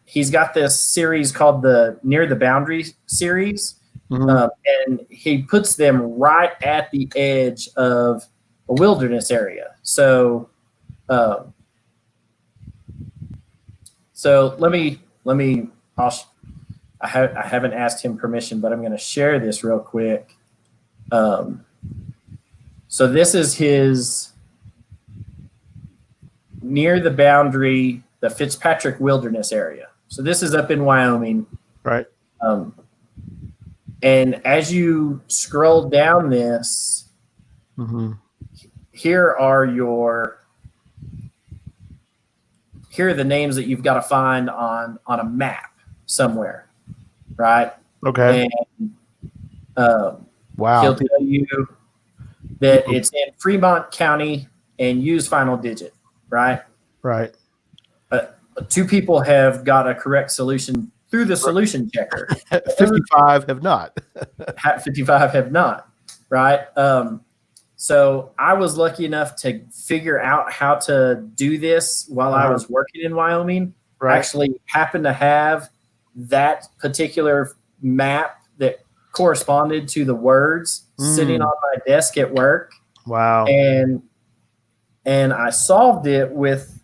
Speaker 2: He's got this series called the Near the Boundary series,
Speaker 1: Mhm.
Speaker 2: and he puts them right at the edge of a wilderness area. So, let me I haven't asked him permission, but I'm going to share this real quick. So this is his Near the Boundary, the Fitzpatrick Wilderness area. So this is up in Wyoming.
Speaker 1: Right.
Speaker 2: And as you scroll down this,
Speaker 1: Mhm.
Speaker 2: here are the names that you've got to find on a map somewhere, right?
Speaker 1: Okay.
Speaker 2: And
Speaker 1: Wow.
Speaker 2: he'll tell you that it's in Fremont County and use final digit, right?
Speaker 1: Right.
Speaker 2: 2 people have got a correct solution through the solution checker.
Speaker 1: 55 have not.
Speaker 2: 55 have not, right? So I was lucky enough to figure out how to do this while I was working in Wyoming.
Speaker 1: Right.
Speaker 2: I actually happened to have that particular map that corresponded to the words sitting on my desk at work.
Speaker 1: Wow.
Speaker 2: And I solved it with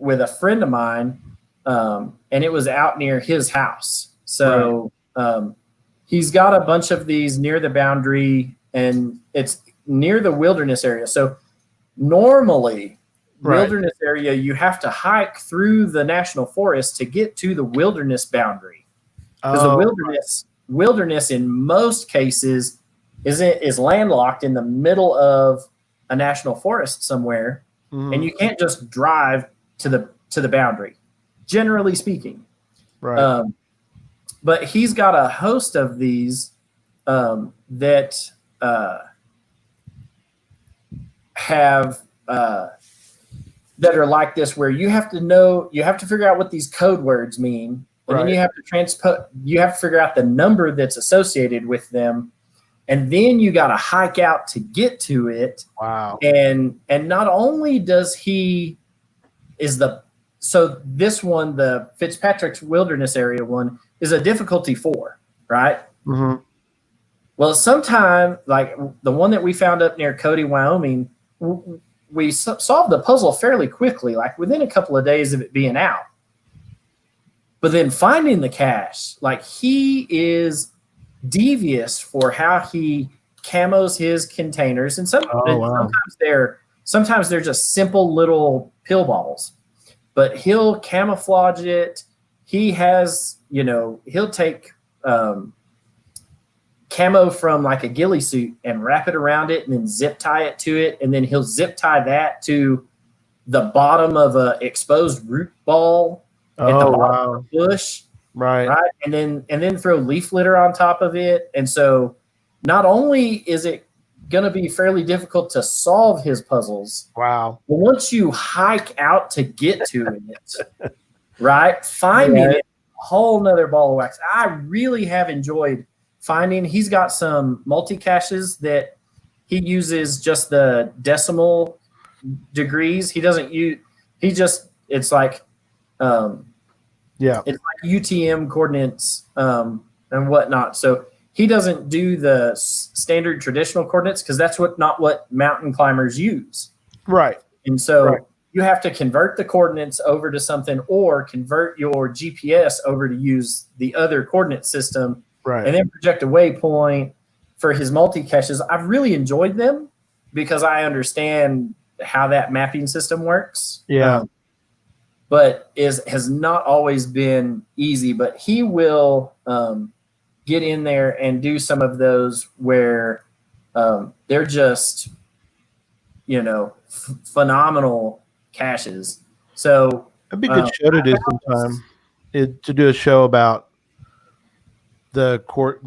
Speaker 2: a friend of mine, and it was out near his house. So he's got a bunch of these near the boundary, and it's near the wilderness area. So normally, wilderness area, you have to hike through the national forest to get to the wilderness boundary, because the wilderness in most cases is landlocked in the middle of a national forest somewhere, and you can't just drive to the boundary, generally speaking.
Speaker 1: Right.
Speaker 2: But he's got a host of these that have that are like this, where you have to figure out what these code words mean, and then you have to figure out the number that's associated with them, and then you got to hike out to get to it.
Speaker 1: Wow.
Speaker 2: And not only does this one, the Fitzpatrick's Wilderness Area one, is a difficulty 4, right?
Speaker 1: Mm-hmm.
Speaker 2: Well, sometime, like the one that we found up near Cody, Wyoming, we solved the puzzle fairly quickly, like within a couple of days of it being out. But then finding the cache, like, he is devious for how he camos his containers, and sometimes they're just simple little pill balls, but he'll camouflage it. He has, he'll take camo from like a ghillie suit and wrap it around it and then zip tie it to it, and then he'll zip tie that to the bottom of a exposed root ball at the bottom of the bush. Right. And then throw leaf litter on top of it. And so not only is it going to be fairly difficult to solve his puzzles.
Speaker 1: Wow.
Speaker 2: But once you hike out to get to it, right, finding it, a whole nother ball of wax. I really have enjoyed finding. He's got some multi-caches that he uses just the decimal degrees. He doesn't use, it's like, it's like UTM coordinates and whatnot. So he doesn't do the standard traditional coordinates, because that's not what mountain climbers use.
Speaker 1: Right.
Speaker 2: And so you have to convert the coordinates over to something, or convert your GPS over to use the other coordinate system, and then project a waypoint for his multi-caches. I've really enjoyed them because I understand how that mapping system works.
Speaker 1: Yeah.
Speaker 2: But has not always been easy. But he will get in there and do some of those where they're just, phenomenal caches. So
Speaker 1: it'd be a good show to do sometime. To do a show about the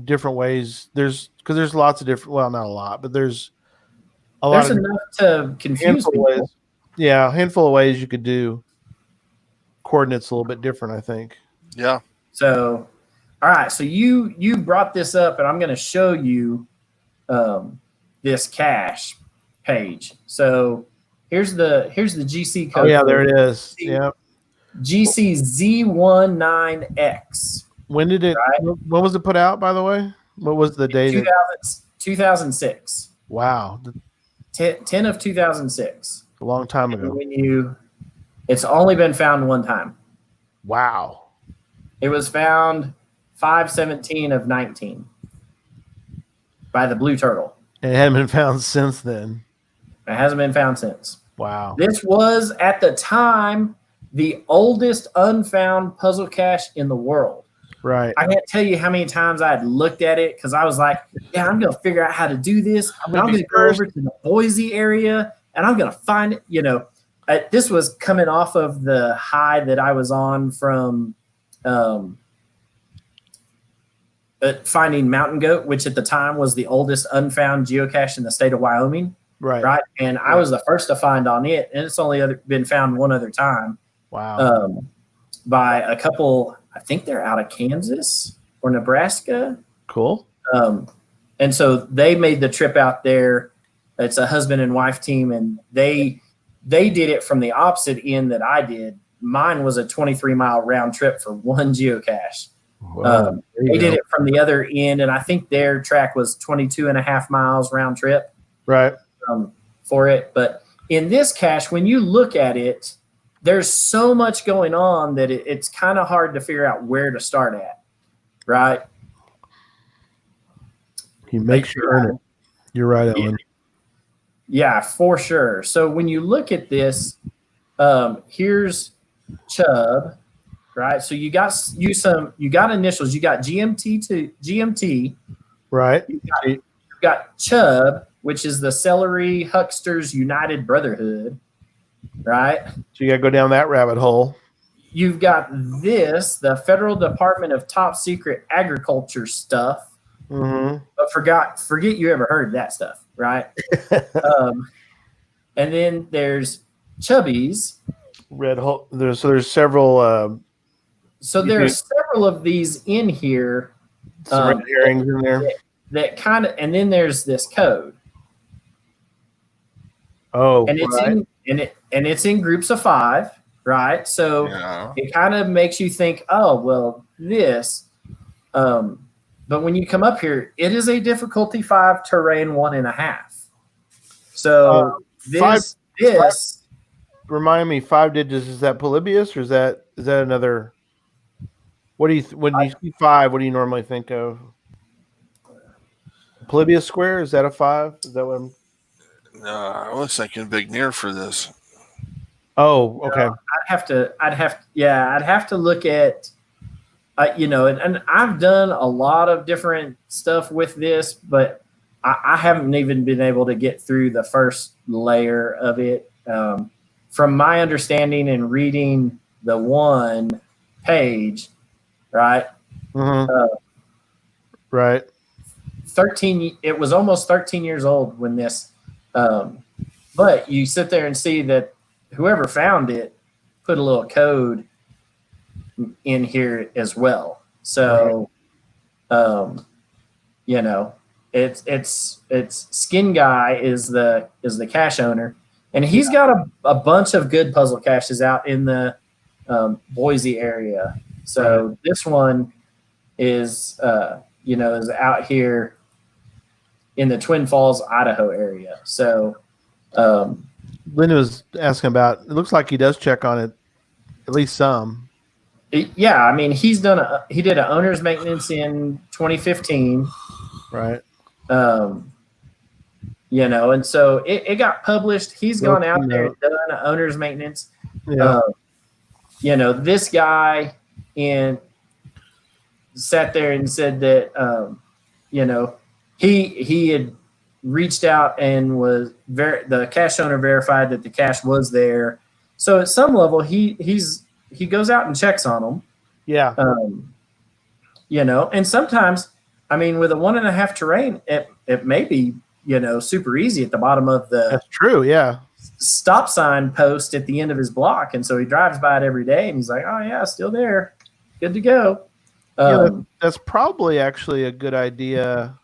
Speaker 1: different ways. Because there's lots of different. Well, not a lot, but there's
Speaker 2: enough to confuse people.
Speaker 1: Yeah, a handful of ways you could do coordinates a little bit different, I think.
Speaker 3: Yeah.
Speaker 2: So, all right. So you brought this up, and I'm going to show you this cache page. So here's the GC code.
Speaker 1: Oh yeah, there it is. Yeah.
Speaker 2: GCZ19X.
Speaker 1: When did it?
Speaker 2: Right?
Speaker 1: When was it put out? By the way, what was the date?
Speaker 2: 2006.
Speaker 1: Wow,
Speaker 2: 10 of 2006.
Speaker 1: a long time
Speaker 2: And
Speaker 1: ago.
Speaker 2: it's only been found one time.
Speaker 1: Wow.
Speaker 2: It was found 5/17 of 19 by the blue turtle.
Speaker 1: And it hadn't been found since then.
Speaker 2: It hasn't been found since.
Speaker 1: Wow.
Speaker 2: This was at the time the oldest unfound puzzle cache in the world.
Speaker 1: Right.
Speaker 2: I can't tell you how many times I had looked at it because I was like, yeah, I'm going to figure out how to do this. I'm going to go over to the Boise area and I'm going to find it. You know, this was coming off of the high that I was on from finding Mountain Goat, which at the time was the oldest unfound geocache in the state of Wyoming.
Speaker 1: Right.
Speaker 2: And I was the first to find on it. And it's only been found one other time.
Speaker 1: Wow.
Speaker 2: By a couple, I think they're out of Kansas or Nebraska.
Speaker 1: Cool.
Speaker 2: And so they made the trip out there. It's a husband and wife team, and they did it from the opposite end that I did. Mine was a 23-mile round trip for one geocache.
Speaker 1: Wow.
Speaker 2: They did it from the other end, and I think their track was 22.5 miles round trip.
Speaker 1: Right.
Speaker 2: For it. But in this cache, when you look at it, there's so much going on that it's kind of hard to figure out where to start at, right?
Speaker 1: He makes you earn it. You're right, Ellen.
Speaker 2: Yeah, for sure. So when you look at this, here's Chubb, right? So you got initials. You got GMT to GMT.
Speaker 1: Right.
Speaker 2: You got Chubb, which is the Celery Hucksters United Brotherhood, right?
Speaker 1: So you got to go down that rabbit hole.
Speaker 2: You've got the Federal Department of Top Secret Agriculture stuff.
Speaker 1: Mm-hmm.
Speaker 2: But forget you ever heard that stuff, right? And then there's Chubbies.
Speaker 1: Red hole. There's several.
Speaker 2: So there are several of these in here.
Speaker 1: Some red herrings in there.
Speaker 2: That kind of, and then there's this code.
Speaker 1: Oh,
Speaker 2: and it's in groups of 5, right? So it kind of makes you think, oh, well, this. But when you come up here, it is a difficulty 5, terrain 1.5. So this.
Speaker 1: Remind me, 5 digits, is that Polybius or is that another? When you see 5, what do you normally think of? Polybius square, is that a 5? Is that what I'm?
Speaker 3: No, I was thinking Big Near for this.
Speaker 1: Oh, okay.
Speaker 2: I'd have to look at, and I've done a lot of different stuff with this, but I haven't even been able to get through the first layer of it. From my understanding and reading the one page, right?
Speaker 1: Mm-hmm. Right.
Speaker 2: It was almost 13 years old when this, but you sit there and see that whoever found it put a little code in here as well. So, it's Skin Guy is the cache owner, and he's got a bunch of good puzzle caches out in the Boise area. So this one is is out here in the Twin Falls, Idaho area. So
Speaker 1: Linda was asking about, it looks like he does check on it, at least some.
Speaker 2: Yeah, I mean, he did an owner's maintenance in 2015.
Speaker 1: Right.
Speaker 2: And so it got published. He's gone out there and done an owner's maintenance.
Speaker 1: Yeah.
Speaker 2: This guy sat there and said that, he had reached out and the cache owner verified that the cache was there. So at some level, he goes out and checks on them.
Speaker 1: Yeah.
Speaker 2: And sometimes, I mean, with a 1.5 terrain, it may be, super easy at the bottom of the.
Speaker 1: That's true. Yeah.
Speaker 2: stop sign post at the end of his block, and so he drives by it every day, and he's like, "Oh yeah, still there, good to go."
Speaker 1: That's probably actually a good idea.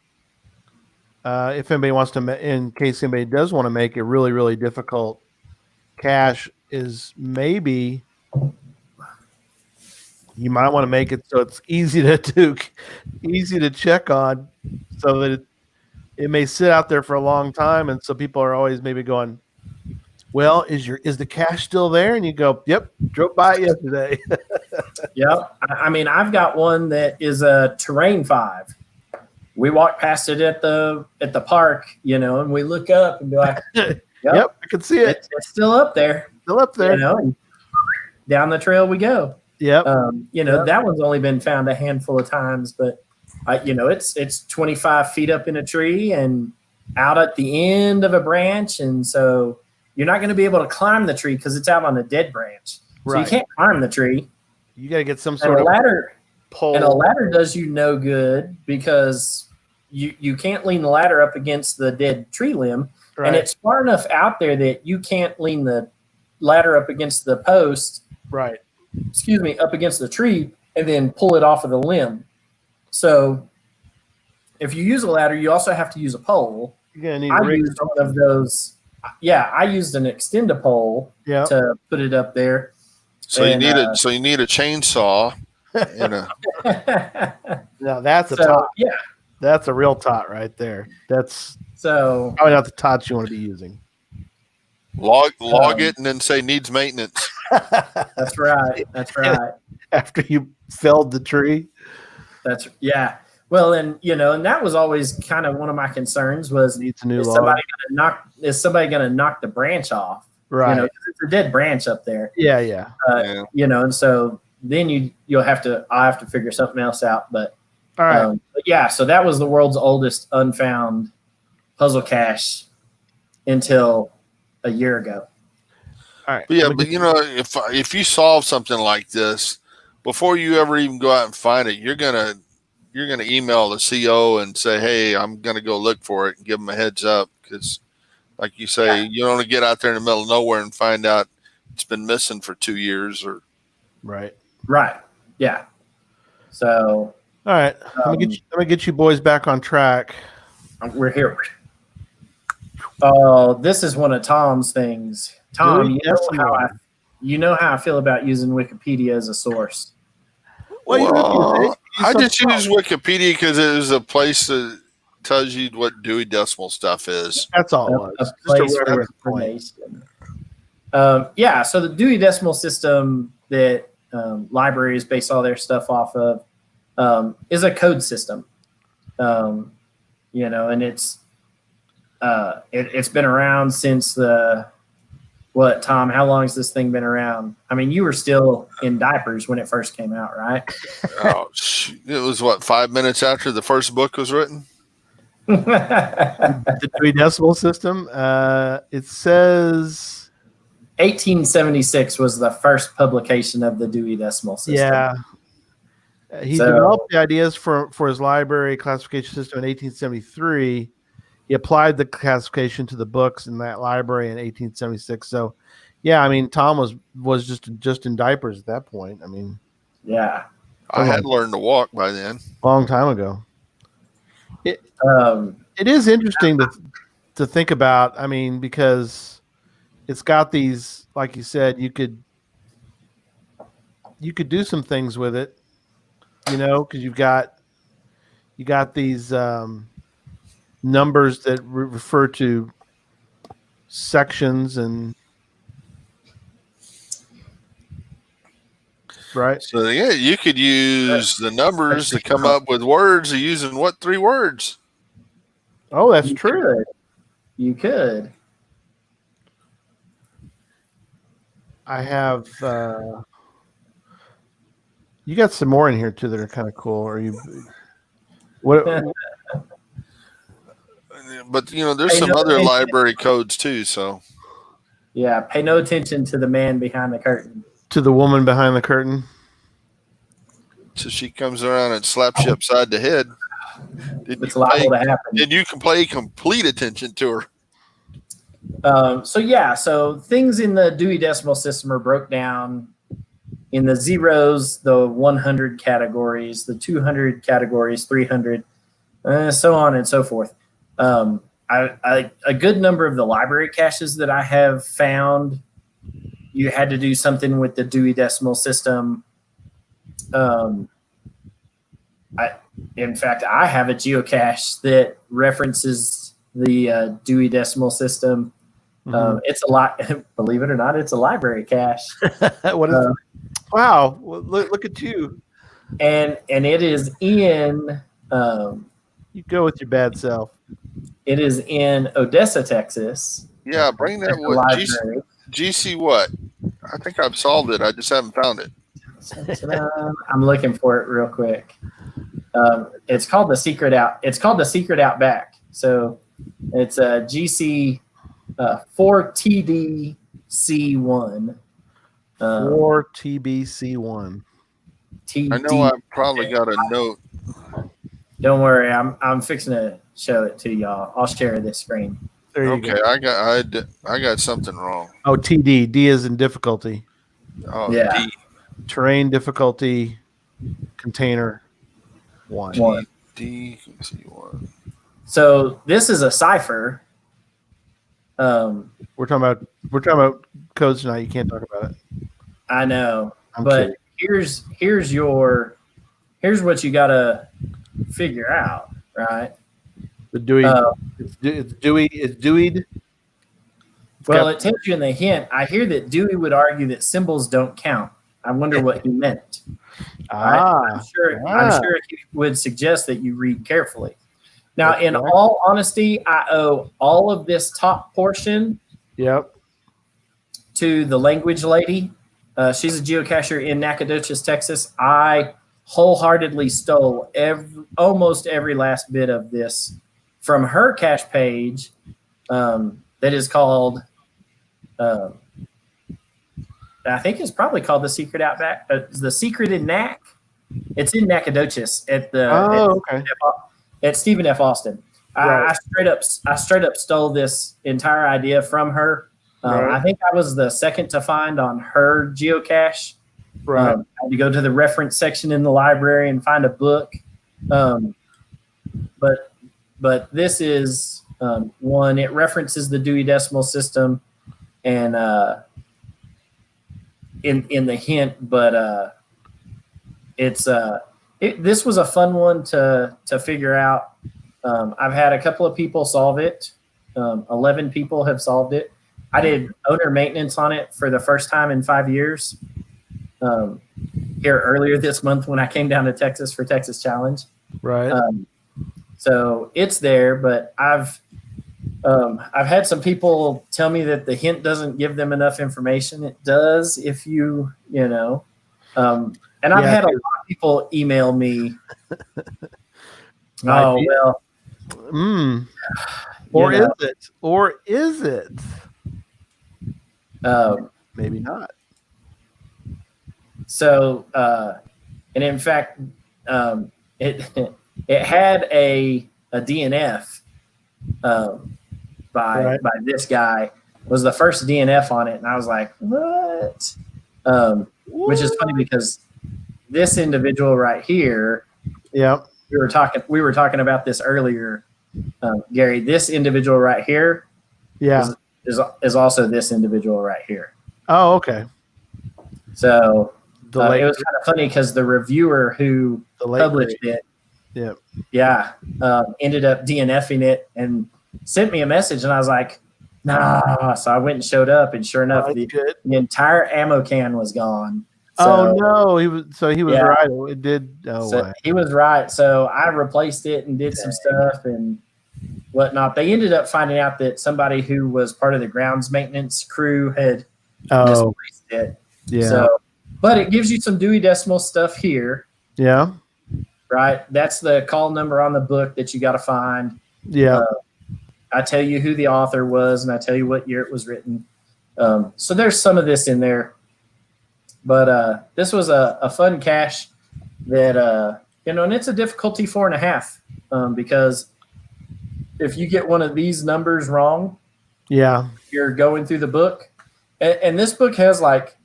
Speaker 1: If anybody wants to, in case anybody does want to make it really, really difficult, cache is maybe you might want to make it so it's easy to do, easy to check on, so that it may sit out there for a long time, and so people are always maybe going, "Well, is the cache still there?" And you go, "Yep, drove by it yesterday."
Speaker 2: Yep. I mean, I've got one that is a Terrain 5. We walk past it at the park, and we look up and be like, "Yep,
Speaker 1: I can see it.
Speaker 2: It's still up there.
Speaker 1: Still up there."
Speaker 2: And down the trail we go.
Speaker 1: Yep.
Speaker 2: That one's only been found a handful of times, but it's 25 feet up in a tree and out at the end of a branch, and so you're not going to be able to climb the tree because it's out on a dead branch. So you can't climb the tree.
Speaker 1: You got to get some sort of
Speaker 2: ladder
Speaker 1: pole.
Speaker 2: And a ladder does you no good because you can't lean the ladder up against the dead tree limb, and it's far enough out there that you can't lean the ladder up against the post.
Speaker 1: Right.
Speaker 2: Up against the tree and then pull it off of the limb. So if you use a ladder, you also have to use a pole.
Speaker 1: You're gonna need
Speaker 2: I used one of those. Yeah, I used an extend-a-pole to put it up there.
Speaker 3: So you need a chainsaw.
Speaker 1: Now that's a tot. Yeah, that's a real tot right there. That's probably not the tots you want to be using.
Speaker 3: Log it and then say needs maintenance.
Speaker 2: That's right.
Speaker 1: After you felled the tree.
Speaker 2: Well, and that was always kind of one of my concerns was
Speaker 1: needs a new
Speaker 2: log. Is somebody going to knock the branch off?
Speaker 1: Right.
Speaker 2: It's a dead branch up there.
Speaker 1: Yeah.
Speaker 2: And so then I'll have to figure something else out. But
Speaker 1: all right.
Speaker 2: So that was the world's oldest unfound puzzle cache until a year ago.
Speaker 1: All right.
Speaker 3: But if you solve something like this, before you ever even go out and find it, you're gonna email the CO and say, "Hey, I'm gonna go look for it," and give them a heads up, because, like you say, you don't want to get out there in the middle of nowhere and find out it's been missing for 2 years or.
Speaker 2: Right. Yeah. So.
Speaker 1: All right. Let me get you boys back on track.
Speaker 2: We're here. Oh, this is one of Tom's things. Tom, you know how I feel about using Wikipedia as a source.
Speaker 3: Well, I just use Wikipedia because it is a place that tells you what Dewey Decimal stuff is.
Speaker 1: That's all it was.
Speaker 2: A place for information. So the Dewey Decimal System that libraries base all their stuff off of is a code system. And it's been around since Tom, how long has this thing been around? I mean, you were still in diapers when it first came out, right?
Speaker 3: It was 5 minutes after the first book was written?
Speaker 1: The Dewey Decimal System, it says
Speaker 2: 1876 was the first publication of the Dewey Decimal System.
Speaker 1: Yeah. He developed the ideas for his library classification system in 1873. He applied the classification to the books in that library in 1876. So, yeah, I mean, Tom was just in diapers at that point. I mean,
Speaker 2: yeah,
Speaker 3: I had learned to walk by then.
Speaker 1: Long time ago. It is interesting to think about. I mean, because it's got these, like you said, you could do some things with it, because you got these numbers that refer to sections and right.
Speaker 3: So you could use the numbers to come up with words. Using what 3 words?
Speaker 1: Oh, that's true.
Speaker 2: You could.
Speaker 1: I have. You got some more in here too that are kind of cool. Are you? What?
Speaker 3: But there's some other library codes too. So.
Speaker 2: Yeah, pay no attention to the man behind the curtain.
Speaker 1: To the woman behind the curtain.
Speaker 3: So she comes around and slaps you upside the head.
Speaker 2: It's liable to happen.
Speaker 3: And you can pay complete attention to her.
Speaker 2: So things in the Dewey Decimal System are broke down in the zeros, the 100 categories, the 200 categories, 300, so on and so forth. A good number of the library caches that I have found, you had to do something with the Dewey Decimal System. In fact, I have a geocache that references the Dewey Decimal System. It's a lot. Believe it or not, it's a library cache.
Speaker 1: What is? Wow! Well, look at you.
Speaker 2: And it is in.
Speaker 1: You go with your bad self.
Speaker 2: It is in Odessa, Texas.
Speaker 3: Yeah, bring that. What GC? What? I think I've solved it. I just haven't found it.
Speaker 2: I'm looking for it real quick. It's called the Secret Out. It's called the Secret Outback. So it's a GC 4TDC1.
Speaker 1: 4TBC1.
Speaker 3: I know I probably got a note.
Speaker 2: Don't worry, I'm fixing to show it to y'all. I'll share this screen.
Speaker 1: There you
Speaker 3: go. I got something wrong.
Speaker 1: Oh, TD. D is in difficulty.
Speaker 3: Oh,
Speaker 2: yeah.
Speaker 3: D.
Speaker 1: Terrain difficulty container 1.
Speaker 3: D. C1.
Speaker 2: So this is a cipher.
Speaker 1: We're talking about codes tonight. You can't talk about it.
Speaker 2: I know,
Speaker 1: I'm
Speaker 2: but
Speaker 1: kidding.
Speaker 2: here's what you gotta figure out, right?
Speaker 1: The Dewey. It's Dewey. It's Deweyed.
Speaker 2: Well, it tells you in the hint. I hear that Dewey would argue that symbols don't count. I wonder what he meant. Right? I'm sure he would suggest that you read carefully. Now, in all honesty, I owe all of this top portion to the language lady. She's a geocacher in Nacogdoches, Texas. I wholeheartedly stole almost every last bit of this from her cache page that is called, I think it's probably called the Secret Outback, the Secret in Nac. It's in Nacogdoches at Stephen F. Austin. Right. I straight up stole this entire idea from her. I think I was the second to find on her geocache. Right. I had to go to the reference section in the library and find a book. But this is one. It references the Dewey Decimal System, and in the hint. But this was a fun one to figure out. I've had a couple of people solve it. 11 people have solved it. I did owner maintenance on it for the first time in 5 years. Here earlier this month when I came down to Texas for Texas Challenge. Right. So it's there, but I've had some people tell me that the hint doesn't give them enough information. It does if you know. And I've had a lot of people email me. Oh well.
Speaker 1: Or is it? Or is it? Maybe not.
Speaker 2: So, and in fact, it had a DNF by this guy. Was the first DNF on it, and I was like, what? Which is funny because this individual right here.
Speaker 1: Yep.
Speaker 2: We were talking about this earlier, Gary. This individual right here.
Speaker 1: Yeah.
Speaker 2: Is also this individual right here.
Speaker 1: Oh, okay.
Speaker 2: So it was kind of funny because the reviewer who published it, ended up DNFing it and sent me a message, and I was like, nah. So I went and showed up, and sure enough, the entire ammo can was gone. So,
Speaker 1: no, he was right. It did.
Speaker 2: He was right. So I replaced it and did some stuff and whatnot. They ended up finding out that somebody who was part of the grounds maintenance crew had displaced it.
Speaker 1: Yeah.
Speaker 2: So, but it gives you some Dewey Decimal stuff here.
Speaker 1: Yeah.
Speaker 2: Right. That's the call number on the book that you got to find.
Speaker 1: Yeah.
Speaker 2: I tell you who the author was, and I tell you what year it was written. So there's some of this in there. But this was a fun cache that, and it's a difficulty 4.5 because if you get one of these numbers wrong,
Speaker 1: Yeah.
Speaker 2: You're going through the book, and this book has like,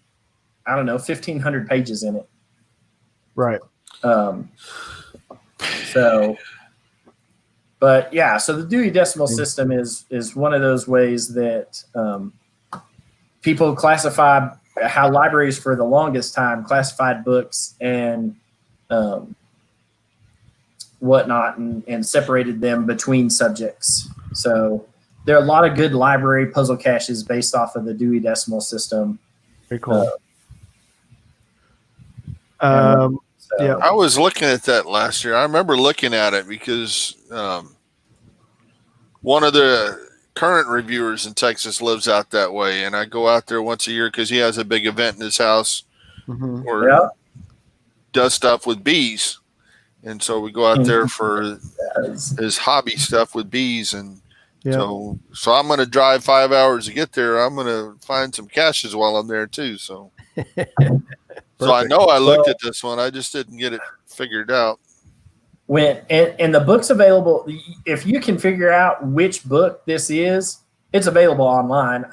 Speaker 2: I don't know, 1,500 pages in it.
Speaker 1: Right.
Speaker 2: So, but yeah, so the Dewey Decimal System is one of those ways that people classify how libraries for the longest time classified books and whatnot and separated them between subjects. So there are a lot of good library puzzle caches based off of the Dewey Decimal System.
Speaker 1: Very cool.
Speaker 2: Yeah.
Speaker 3: I was looking at that last year. I remember looking at it because one of the current reviewers in Texas lives out that way, and I go out there once a year because he has a big event in his house or does stuff with bees. And so we go out there for his hobby stuff with bees. And so I'm going to drive 5 hours to get there. I'm going to find some caches while I'm there too. So, so I know I looked at this one. I just didn't get it figured out.
Speaker 2: And the book's available. If you can figure out which book this is, it's available online.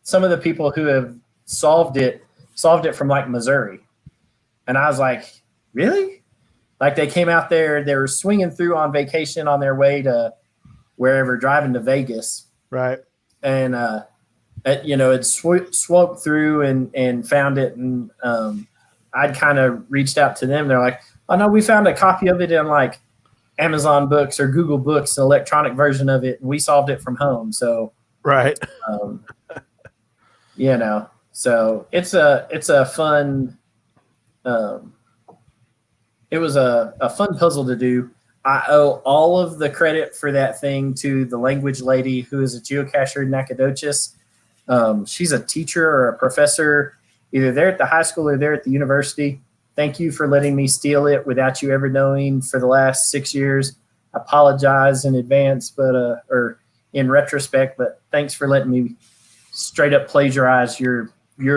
Speaker 2: Some of the people who have solved it from like Missouri. And I was like, really? Like they came out there, they were swinging through on vacation on their way to wherever, driving to Vegas.
Speaker 1: Right.
Speaker 2: And, it swooped through and found it. And I'd kind of reached out to them. They're like, oh, no, we found a copy of it in like Amazon Books or Google Books, an electronic version of it. And we solved it from home. So,
Speaker 1: right.
Speaker 2: So it's a fun, it was a fun puzzle to do. I owe all of the credit for that thing to the language lady who is a geocacher in Nacogdoches. She's a teacher or a professor, either there at the high school or there at the university. Thank you for letting me steal it without you ever knowing for the last 6 years. I apologize in advance, or in retrospect, but thanks for letting me straight up plagiarize your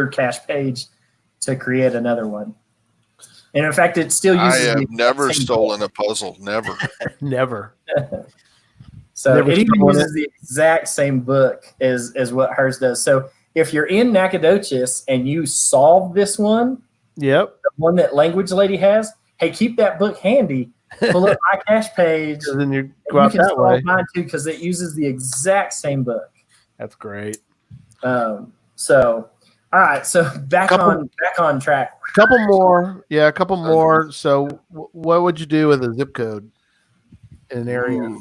Speaker 2: cache page to create another one. And in fact, it still uses.
Speaker 3: I have never stolen a puzzle. Never.
Speaker 1: Never.
Speaker 2: So it even uses the exact same book as what hers does. So if you're in Nacogdoches and you solve this one, the one that Language Lady has, hey, keep that book handy. Pull up my cache page.
Speaker 1: And then you go out that way.
Speaker 2: Mine too, because it uses the exact same book.
Speaker 1: That's great.
Speaker 2: So. All right, so back on track.
Speaker 1: A couple more. So, what would you do with a zip code in an area?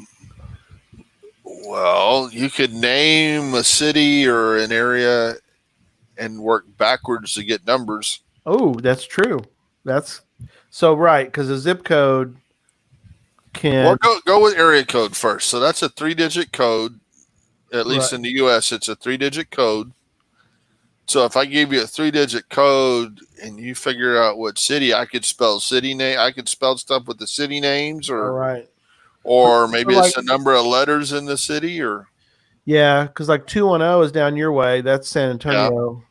Speaker 3: Well, you could name a city or an area and work backwards to get numbers.
Speaker 1: Oh, that's true. That's so right, because a zip code can.
Speaker 3: Well, go with area code first. So that's a 3-digit code. At least in the U.S., it's a 3-digit code. So if I give you a 3-digit code and you figure out what city, I could spell city name. I could spell stuff with the city names, or maybe it's a number of letters in the city, or
Speaker 1: because like 210 is down your way. That's San Antonio,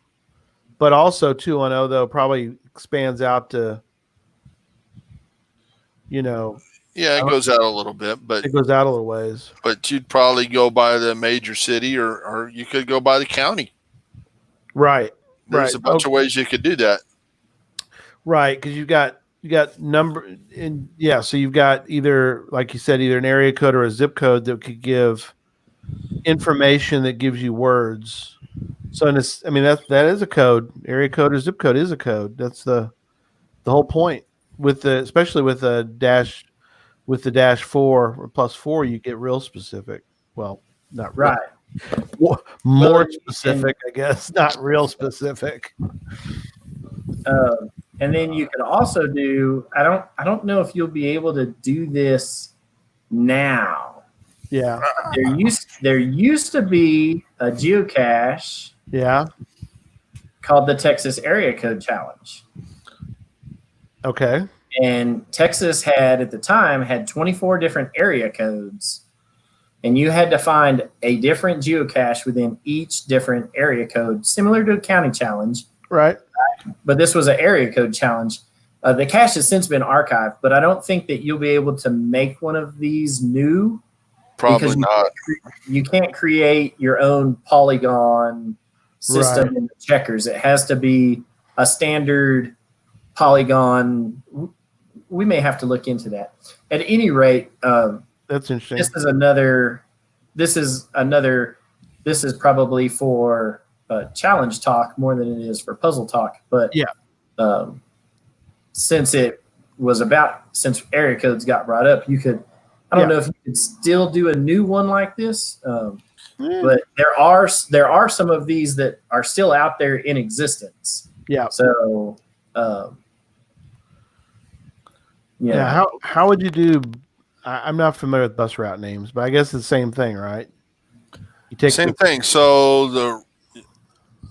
Speaker 1: but also 210 though probably expands out to,
Speaker 3: it goes out a little bit, but
Speaker 1: it goes out a little ways.
Speaker 3: But you'd probably go by the major city, or you could go by the county.
Speaker 1: Right.
Speaker 3: There's a bunch of ways you could do that.
Speaker 1: Right, because you got number and so you've got either, like you said, either an area code or a zip code that could give information that gives you words. So that is a code. Area code or zip code is a code. That's the whole point. Especially with the dash 4 or +4, you get real specific. Well, not really.
Speaker 2: Right.
Speaker 1: More specific, I guess, not real specific.
Speaker 2: And then you can also do. I don't know if you'll be able to do this now.
Speaker 1: Yeah.
Speaker 2: There used to be a geocache.
Speaker 1: Yeah.
Speaker 2: Called the Texas Area Code Challenge.
Speaker 1: Okay.
Speaker 2: And Texas at the time had 24 different area codes. And you had to find a different geocache within each different area code, similar to a county challenge.
Speaker 1: Right.
Speaker 2: But this was an area code challenge. The cache has since been archived, but I don't think that you'll be able to make one of these new
Speaker 3: Probably not.
Speaker 2: You can't create your own polygon system
Speaker 1: Right.
Speaker 2: in the checkers. It has to be a standard polygon. We may have to look into that. At any rate,
Speaker 1: That's interesting.
Speaker 2: This is probably for challenge talk more than it is for puzzle talk. But
Speaker 1: yeah,
Speaker 2: since area codes got brought up, I don't know if you could still do a new one like this. But there are some of these that are still out there in existence.
Speaker 1: Yeah.
Speaker 2: So,
Speaker 1: yeah. How would you do? I'm not familiar with bus route names, but I guess it's the same thing, right? You take
Speaker 3: same thing. So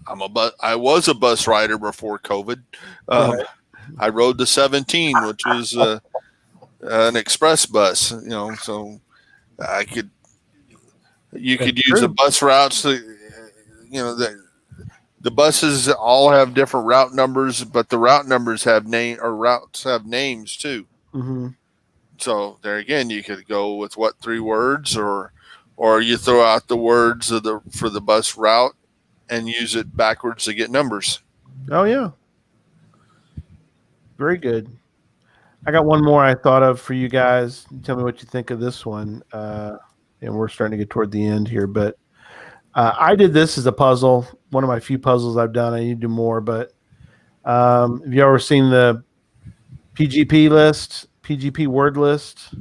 Speaker 3: I was a bus rider before COVID.
Speaker 1: Right.
Speaker 3: I rode the 17, which was an express bus. So you could use the bus routes. The buses all have different route numbers, but the route numbers routes have names too.
Speaker 1: Mm-hmm.
Speaker 3: So there again, you could go with 3 words, or you throw out the words for the bus route and use it backwards to get numbers.
Speaker 1: Oh yeah, very good. I got one more I thought of for you guys. Tell me what you think of this one. And we're starting to get toward the end here, but I did this as a puzzle. One of my few puzzles I've done. I need to do more, but have you ever seen the PGP list, PGP word list?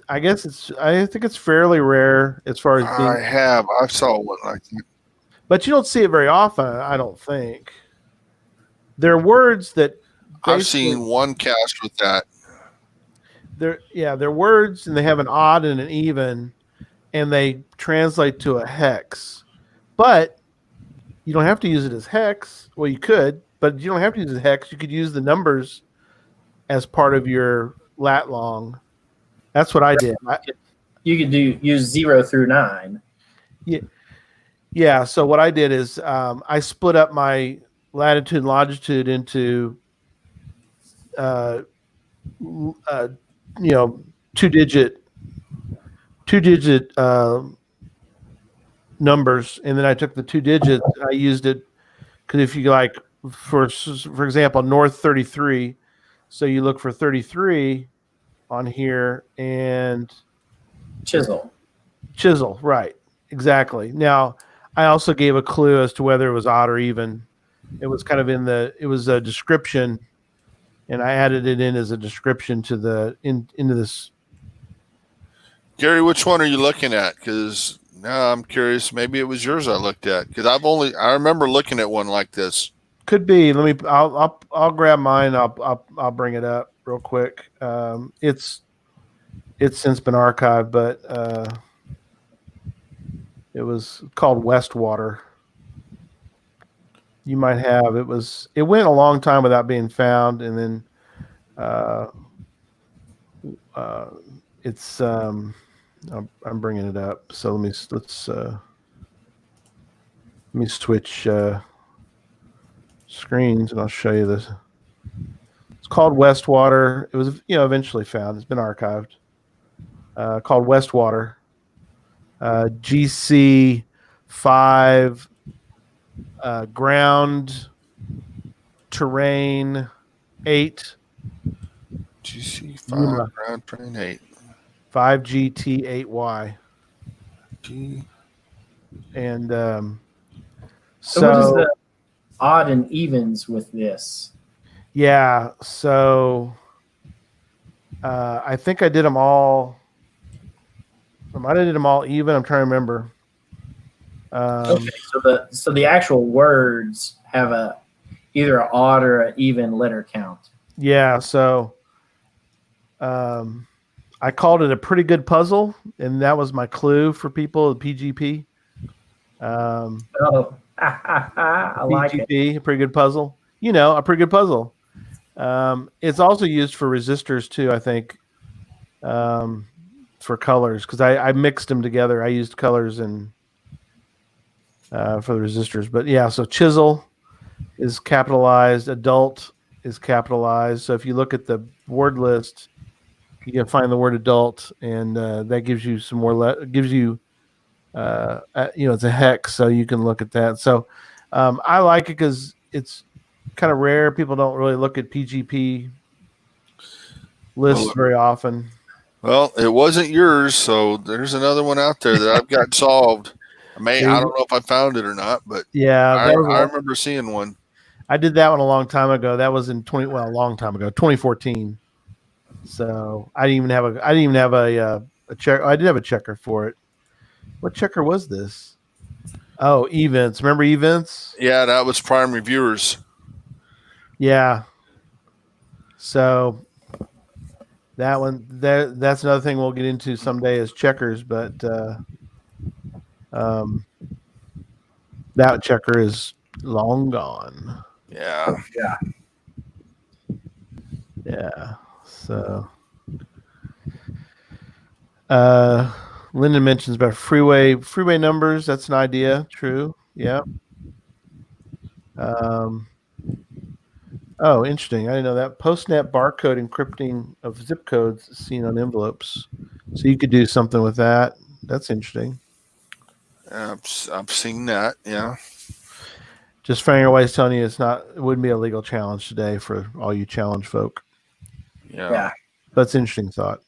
Speaker 1: I think it's fairly rare as far as being.
Speaker 3: I saw one like that,
Speaker 1: but you don't see it very often. I don't think. There are words that
Speaker 3: I've seen one cast with that.
Speaker 1: They're words, and they have an odd and an even, and they translate to a hex. But you don't have to use it as hex. Well, you could, but you don't have to use it as hex. You could use the numbers as part of your lat long. That's what I did.
Speaker 2: You could use 0 through 9.
Speaker 1: Yeah. So what I did is I split up my latitude and longitude into two-digit numbers, and then I took the 2 digits. I used it because if you like, for example, north 33, so you look for 33 on here and
Speaker 2: chisel,
Speaker 1: right? Exactly. Now I also gave a clue as to whether it was odd or even. It was kind of it was a description, and I added it in as a description to into this.
Speaker 3: Gary, which one are you looking at? Because now I'm curious. Maybe it was yours I looked at, because I remember looking at one like this.
Speaker 1: Could be. I'll grab mine. I'll bring it up real quick. It's since been archived, but it was called Westwater. You might have. It went a long time without being found, and then it's I'm bringing it up. So let's switch screens, and I'll show you this. It's called Westwater. It was eventually found. It's been archived. Called Westwater. GC 5 ground terrain 8.
Speaker 3: GC 5 ground terrain 8.
Speaker 1: 5GT 8Y. And
Speaker 2: so what is the odd and evens with this?
Speaker 1: Yeah, so I think I did them all. I might have did them all even. I'm trying to remember.
Speaker 2: Okay, so the actual words have either an odd or an even letter count.
Speaker 1: Yeah, so I called it a pretty good puzzle, and that was my clue for people. The PGP.
Speaker 2: I like it.
Speaker 1: PGP, a pretty good puzzle. A pretty good puzzle. It's also used for resistors too, I think. For colors, because I mixed them together. I used colors and for the resistors. But yeah, so chisel is capitalized, adult is capitalized. So if you look at the word list, You can find the word adult, and that gives you some more. Gives you, it's a hex, so you can look at that. So I like it because it's kind of rare. People don't really look at PGP lists very often.
Speaker 3: Well, it wasn't yours, so there's another one out there that I've got solved. I don't know if I found it or not, but
Speaker 1: yeah,
Speaker 3: I remember seeing one.
Speaker 1: I did that one a long time ago. That was in 2014. So I didn't even have a check. I did have a checker for it. What checker was this? Oh, events. Remember events?
Speaker 3: Yeah, that was Prime Reviewers.
Speaker 1: Yeah. So that one, that's another thing we'll get into someday is checkers, but that checker is long gone.
Speaker 3: Yeah.
Speaker 1: Yeah. So Lyndon mentions about freeway numbers. That's an idea. True. Yeah. Oh, interesting. I didn't know that. Postnet barcode encrypting of zip codes seen on envelopes. So you could do something with that. That's interesting.
Speaker 3: I've seen that. Yeah.
Speaker 1: Just finding your way is telling you it wouldn't be a legal challenge today for all you challenge folk.
Speaker 3: Yeah.
Speaker 1: That's an interesting thought.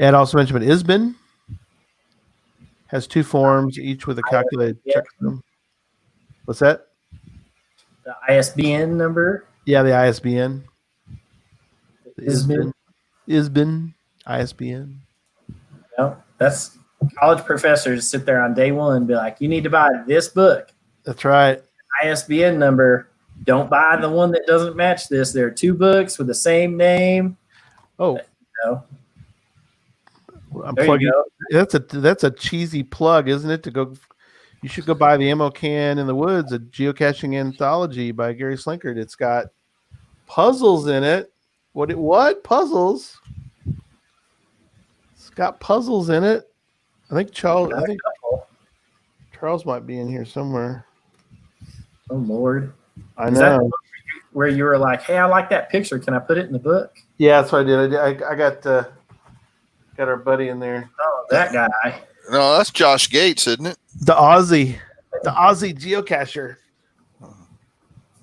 Speaker 1: Ed also mentioned about ISBN has 2 forms, each with a calculated check. What's that?
Speaker 2: The ISBN number.
Speaker 1: Yeah, the ISBN.
Speaker 2: ISBN.
Speaker 1: ISBN.
Speaker 2: No, that's college professors sit there on day one and be like, you need to buy this book.
Speaker 1: That's right.
Speaker 2: ISBN number. Don't buy the one that doesn't match this. There are 2 books with the same name.
Speaker 1: Oh. I'm
Speaker 2: there
Speaker 1: plugging.
Speaker 2: You go.
Speaker 1: That's a cheesy plug, isn't it? You should go buy the Ammo Can in the Woods, a geocaching anthology by Gary Slinkard. It's got puzzles in it. What puzzles? It's got puzzles in it. I think Charles might be in here somewhere.
Speaker 2: Oh Lord.
Speaker 1: I know.
Speaker 2: Where you were like, hey, I like that picture. Can I put it in the book?
Speaker 1: Yeah, that's what I did. I got our buddy in there.
Speaker 2: Oh, that guy.
Speaker 3: No, that's Josh Gates, isn't it?
Speaker 1: The Aussie geocacher.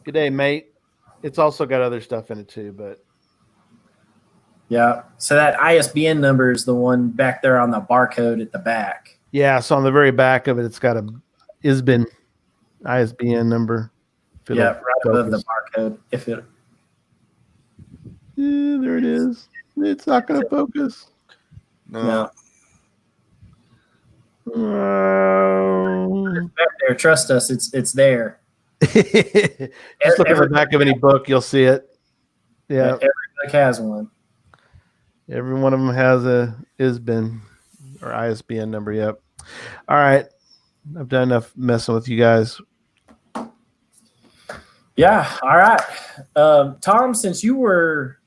Speaker 1: Good day, mate. It's also got other stuff in it too, but
Speaker 2: yeah. So that ISBN number is the one back there on the barcode at the back.
Speaker 1: Yeah. So on the very back of it, it's got a ISBN number.
Speaker 2: Yeah, right above the barcode.
Speaker 1: There it is. It's not going to focus.
Speaker 3: No.
Speaker 2: Back there, trust us. It's there.
Speaker 1: Just look at the back of any book, you'll see it. Yeah,
Speaker 2: every book has one.
Speaker 1: Every one of them has a ISBN or ISBN number. Yep. All right, I've done enough messing with you guys.
Speaker 2: Yeah. All right, Tom. Since you were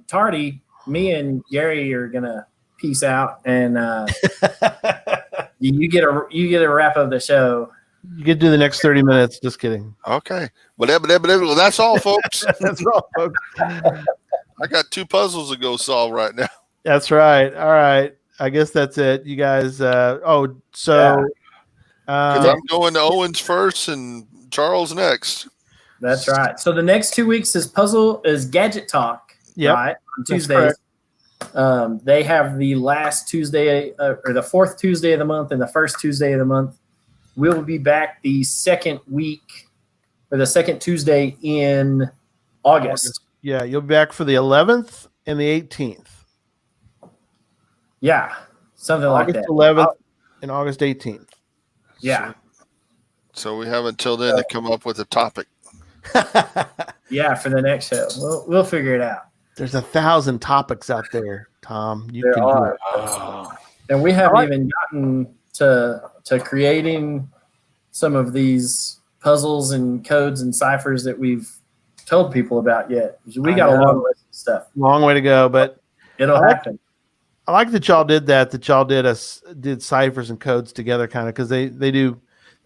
Speaker 2: tardy, me and Gary are gonna peace out, and you get a wrap of the show.
Speaker 1: You get to do the next 30 minutes. Just kidding.
Speaker 3: Okay. Well, that's all, folks.
Speaker 1: That's all, folks.
Speaker 3: I got 2 puzzles to go solve right now.
Speaker 1: That's right. All right. I guess that's it. You guys. I'm
Speaker 3: going to Owens first and Charles next.
Speaker 2: That's right. So the next 2 weeks is Gadget Talk.
Speaker 1: Yep.
Speaker 2: Right, on Tuesdays. They have the last Tuesday or the 4th Tuesday of the month and the 1st Tuesday of the month. We'll be back the second week or the second Tuesday in August.
Speaker 1: Yeah, you'll be back for the 11th and the 18th.
Speaker 2: Yeah, something
Speaker 1: August
Speaker 2: like that.
Speaker 1: 11th and August 18th.
Speaker 2: Yeah.
Speaker 3: So we have until then to come up with a topic.
Speaker 2: Yeah, for the next show. We'll figure it out.
Speaker 1: There's 1,000 topics out there, Tom.
Speaker 2: There are. And we haven't even gotten to creating some of these puzzles and codes and ciphers that we've told people about yet. We got a long list of stuff.
Speaker 1: Long way to go, but
Speaker 2: it'll happen.
Speaker 1: I like that y'all did that. That y'all did ciphers and codes together, kind of, because they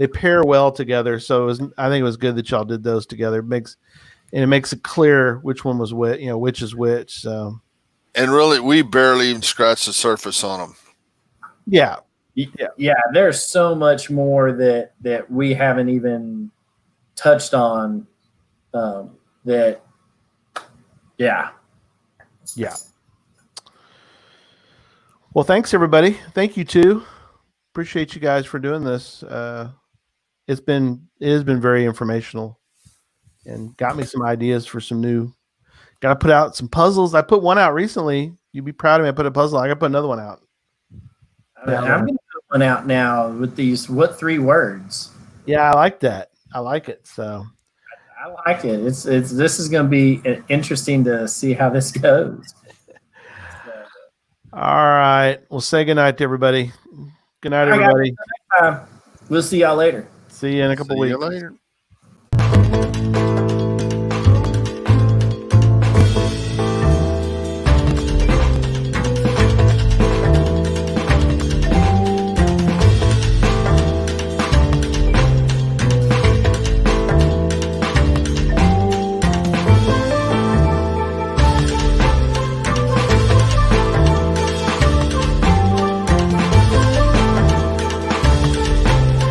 Speaker 1: pair well together. So I think it was good that y'all did those together. It and it makes it clear which one was which, which is which. So,
Speaker 3: and really, we barely even scratched the surface on them.
Speaker 1: Yeah.
Speaker 2: Yeah, there's so much more that we haven't even touched on. Yeah.
Speaker 1: Well, thanks everybody. Thank you too. Appreciate you guys for doing this. It has been very informational and got me some ideas for some new. Got to put out some puzzles. I put one out recently. You'd be proud of me. I put a puzzle. I got to put another one out.
Speaker 2: I'm going to put one out now with these. What 3 words?
Speaker 1: Yeah, I like that. I like it. So
Speaker 2: I like it. This is going to be interesting to see how this goes.
Speaker 1: All right. Well, say goodnight to everybody. Good night, everybody.
Speaker 2: We'll see y'all later.
Speaker 1: See you in a couple weeks.
Speaker 3: See you later.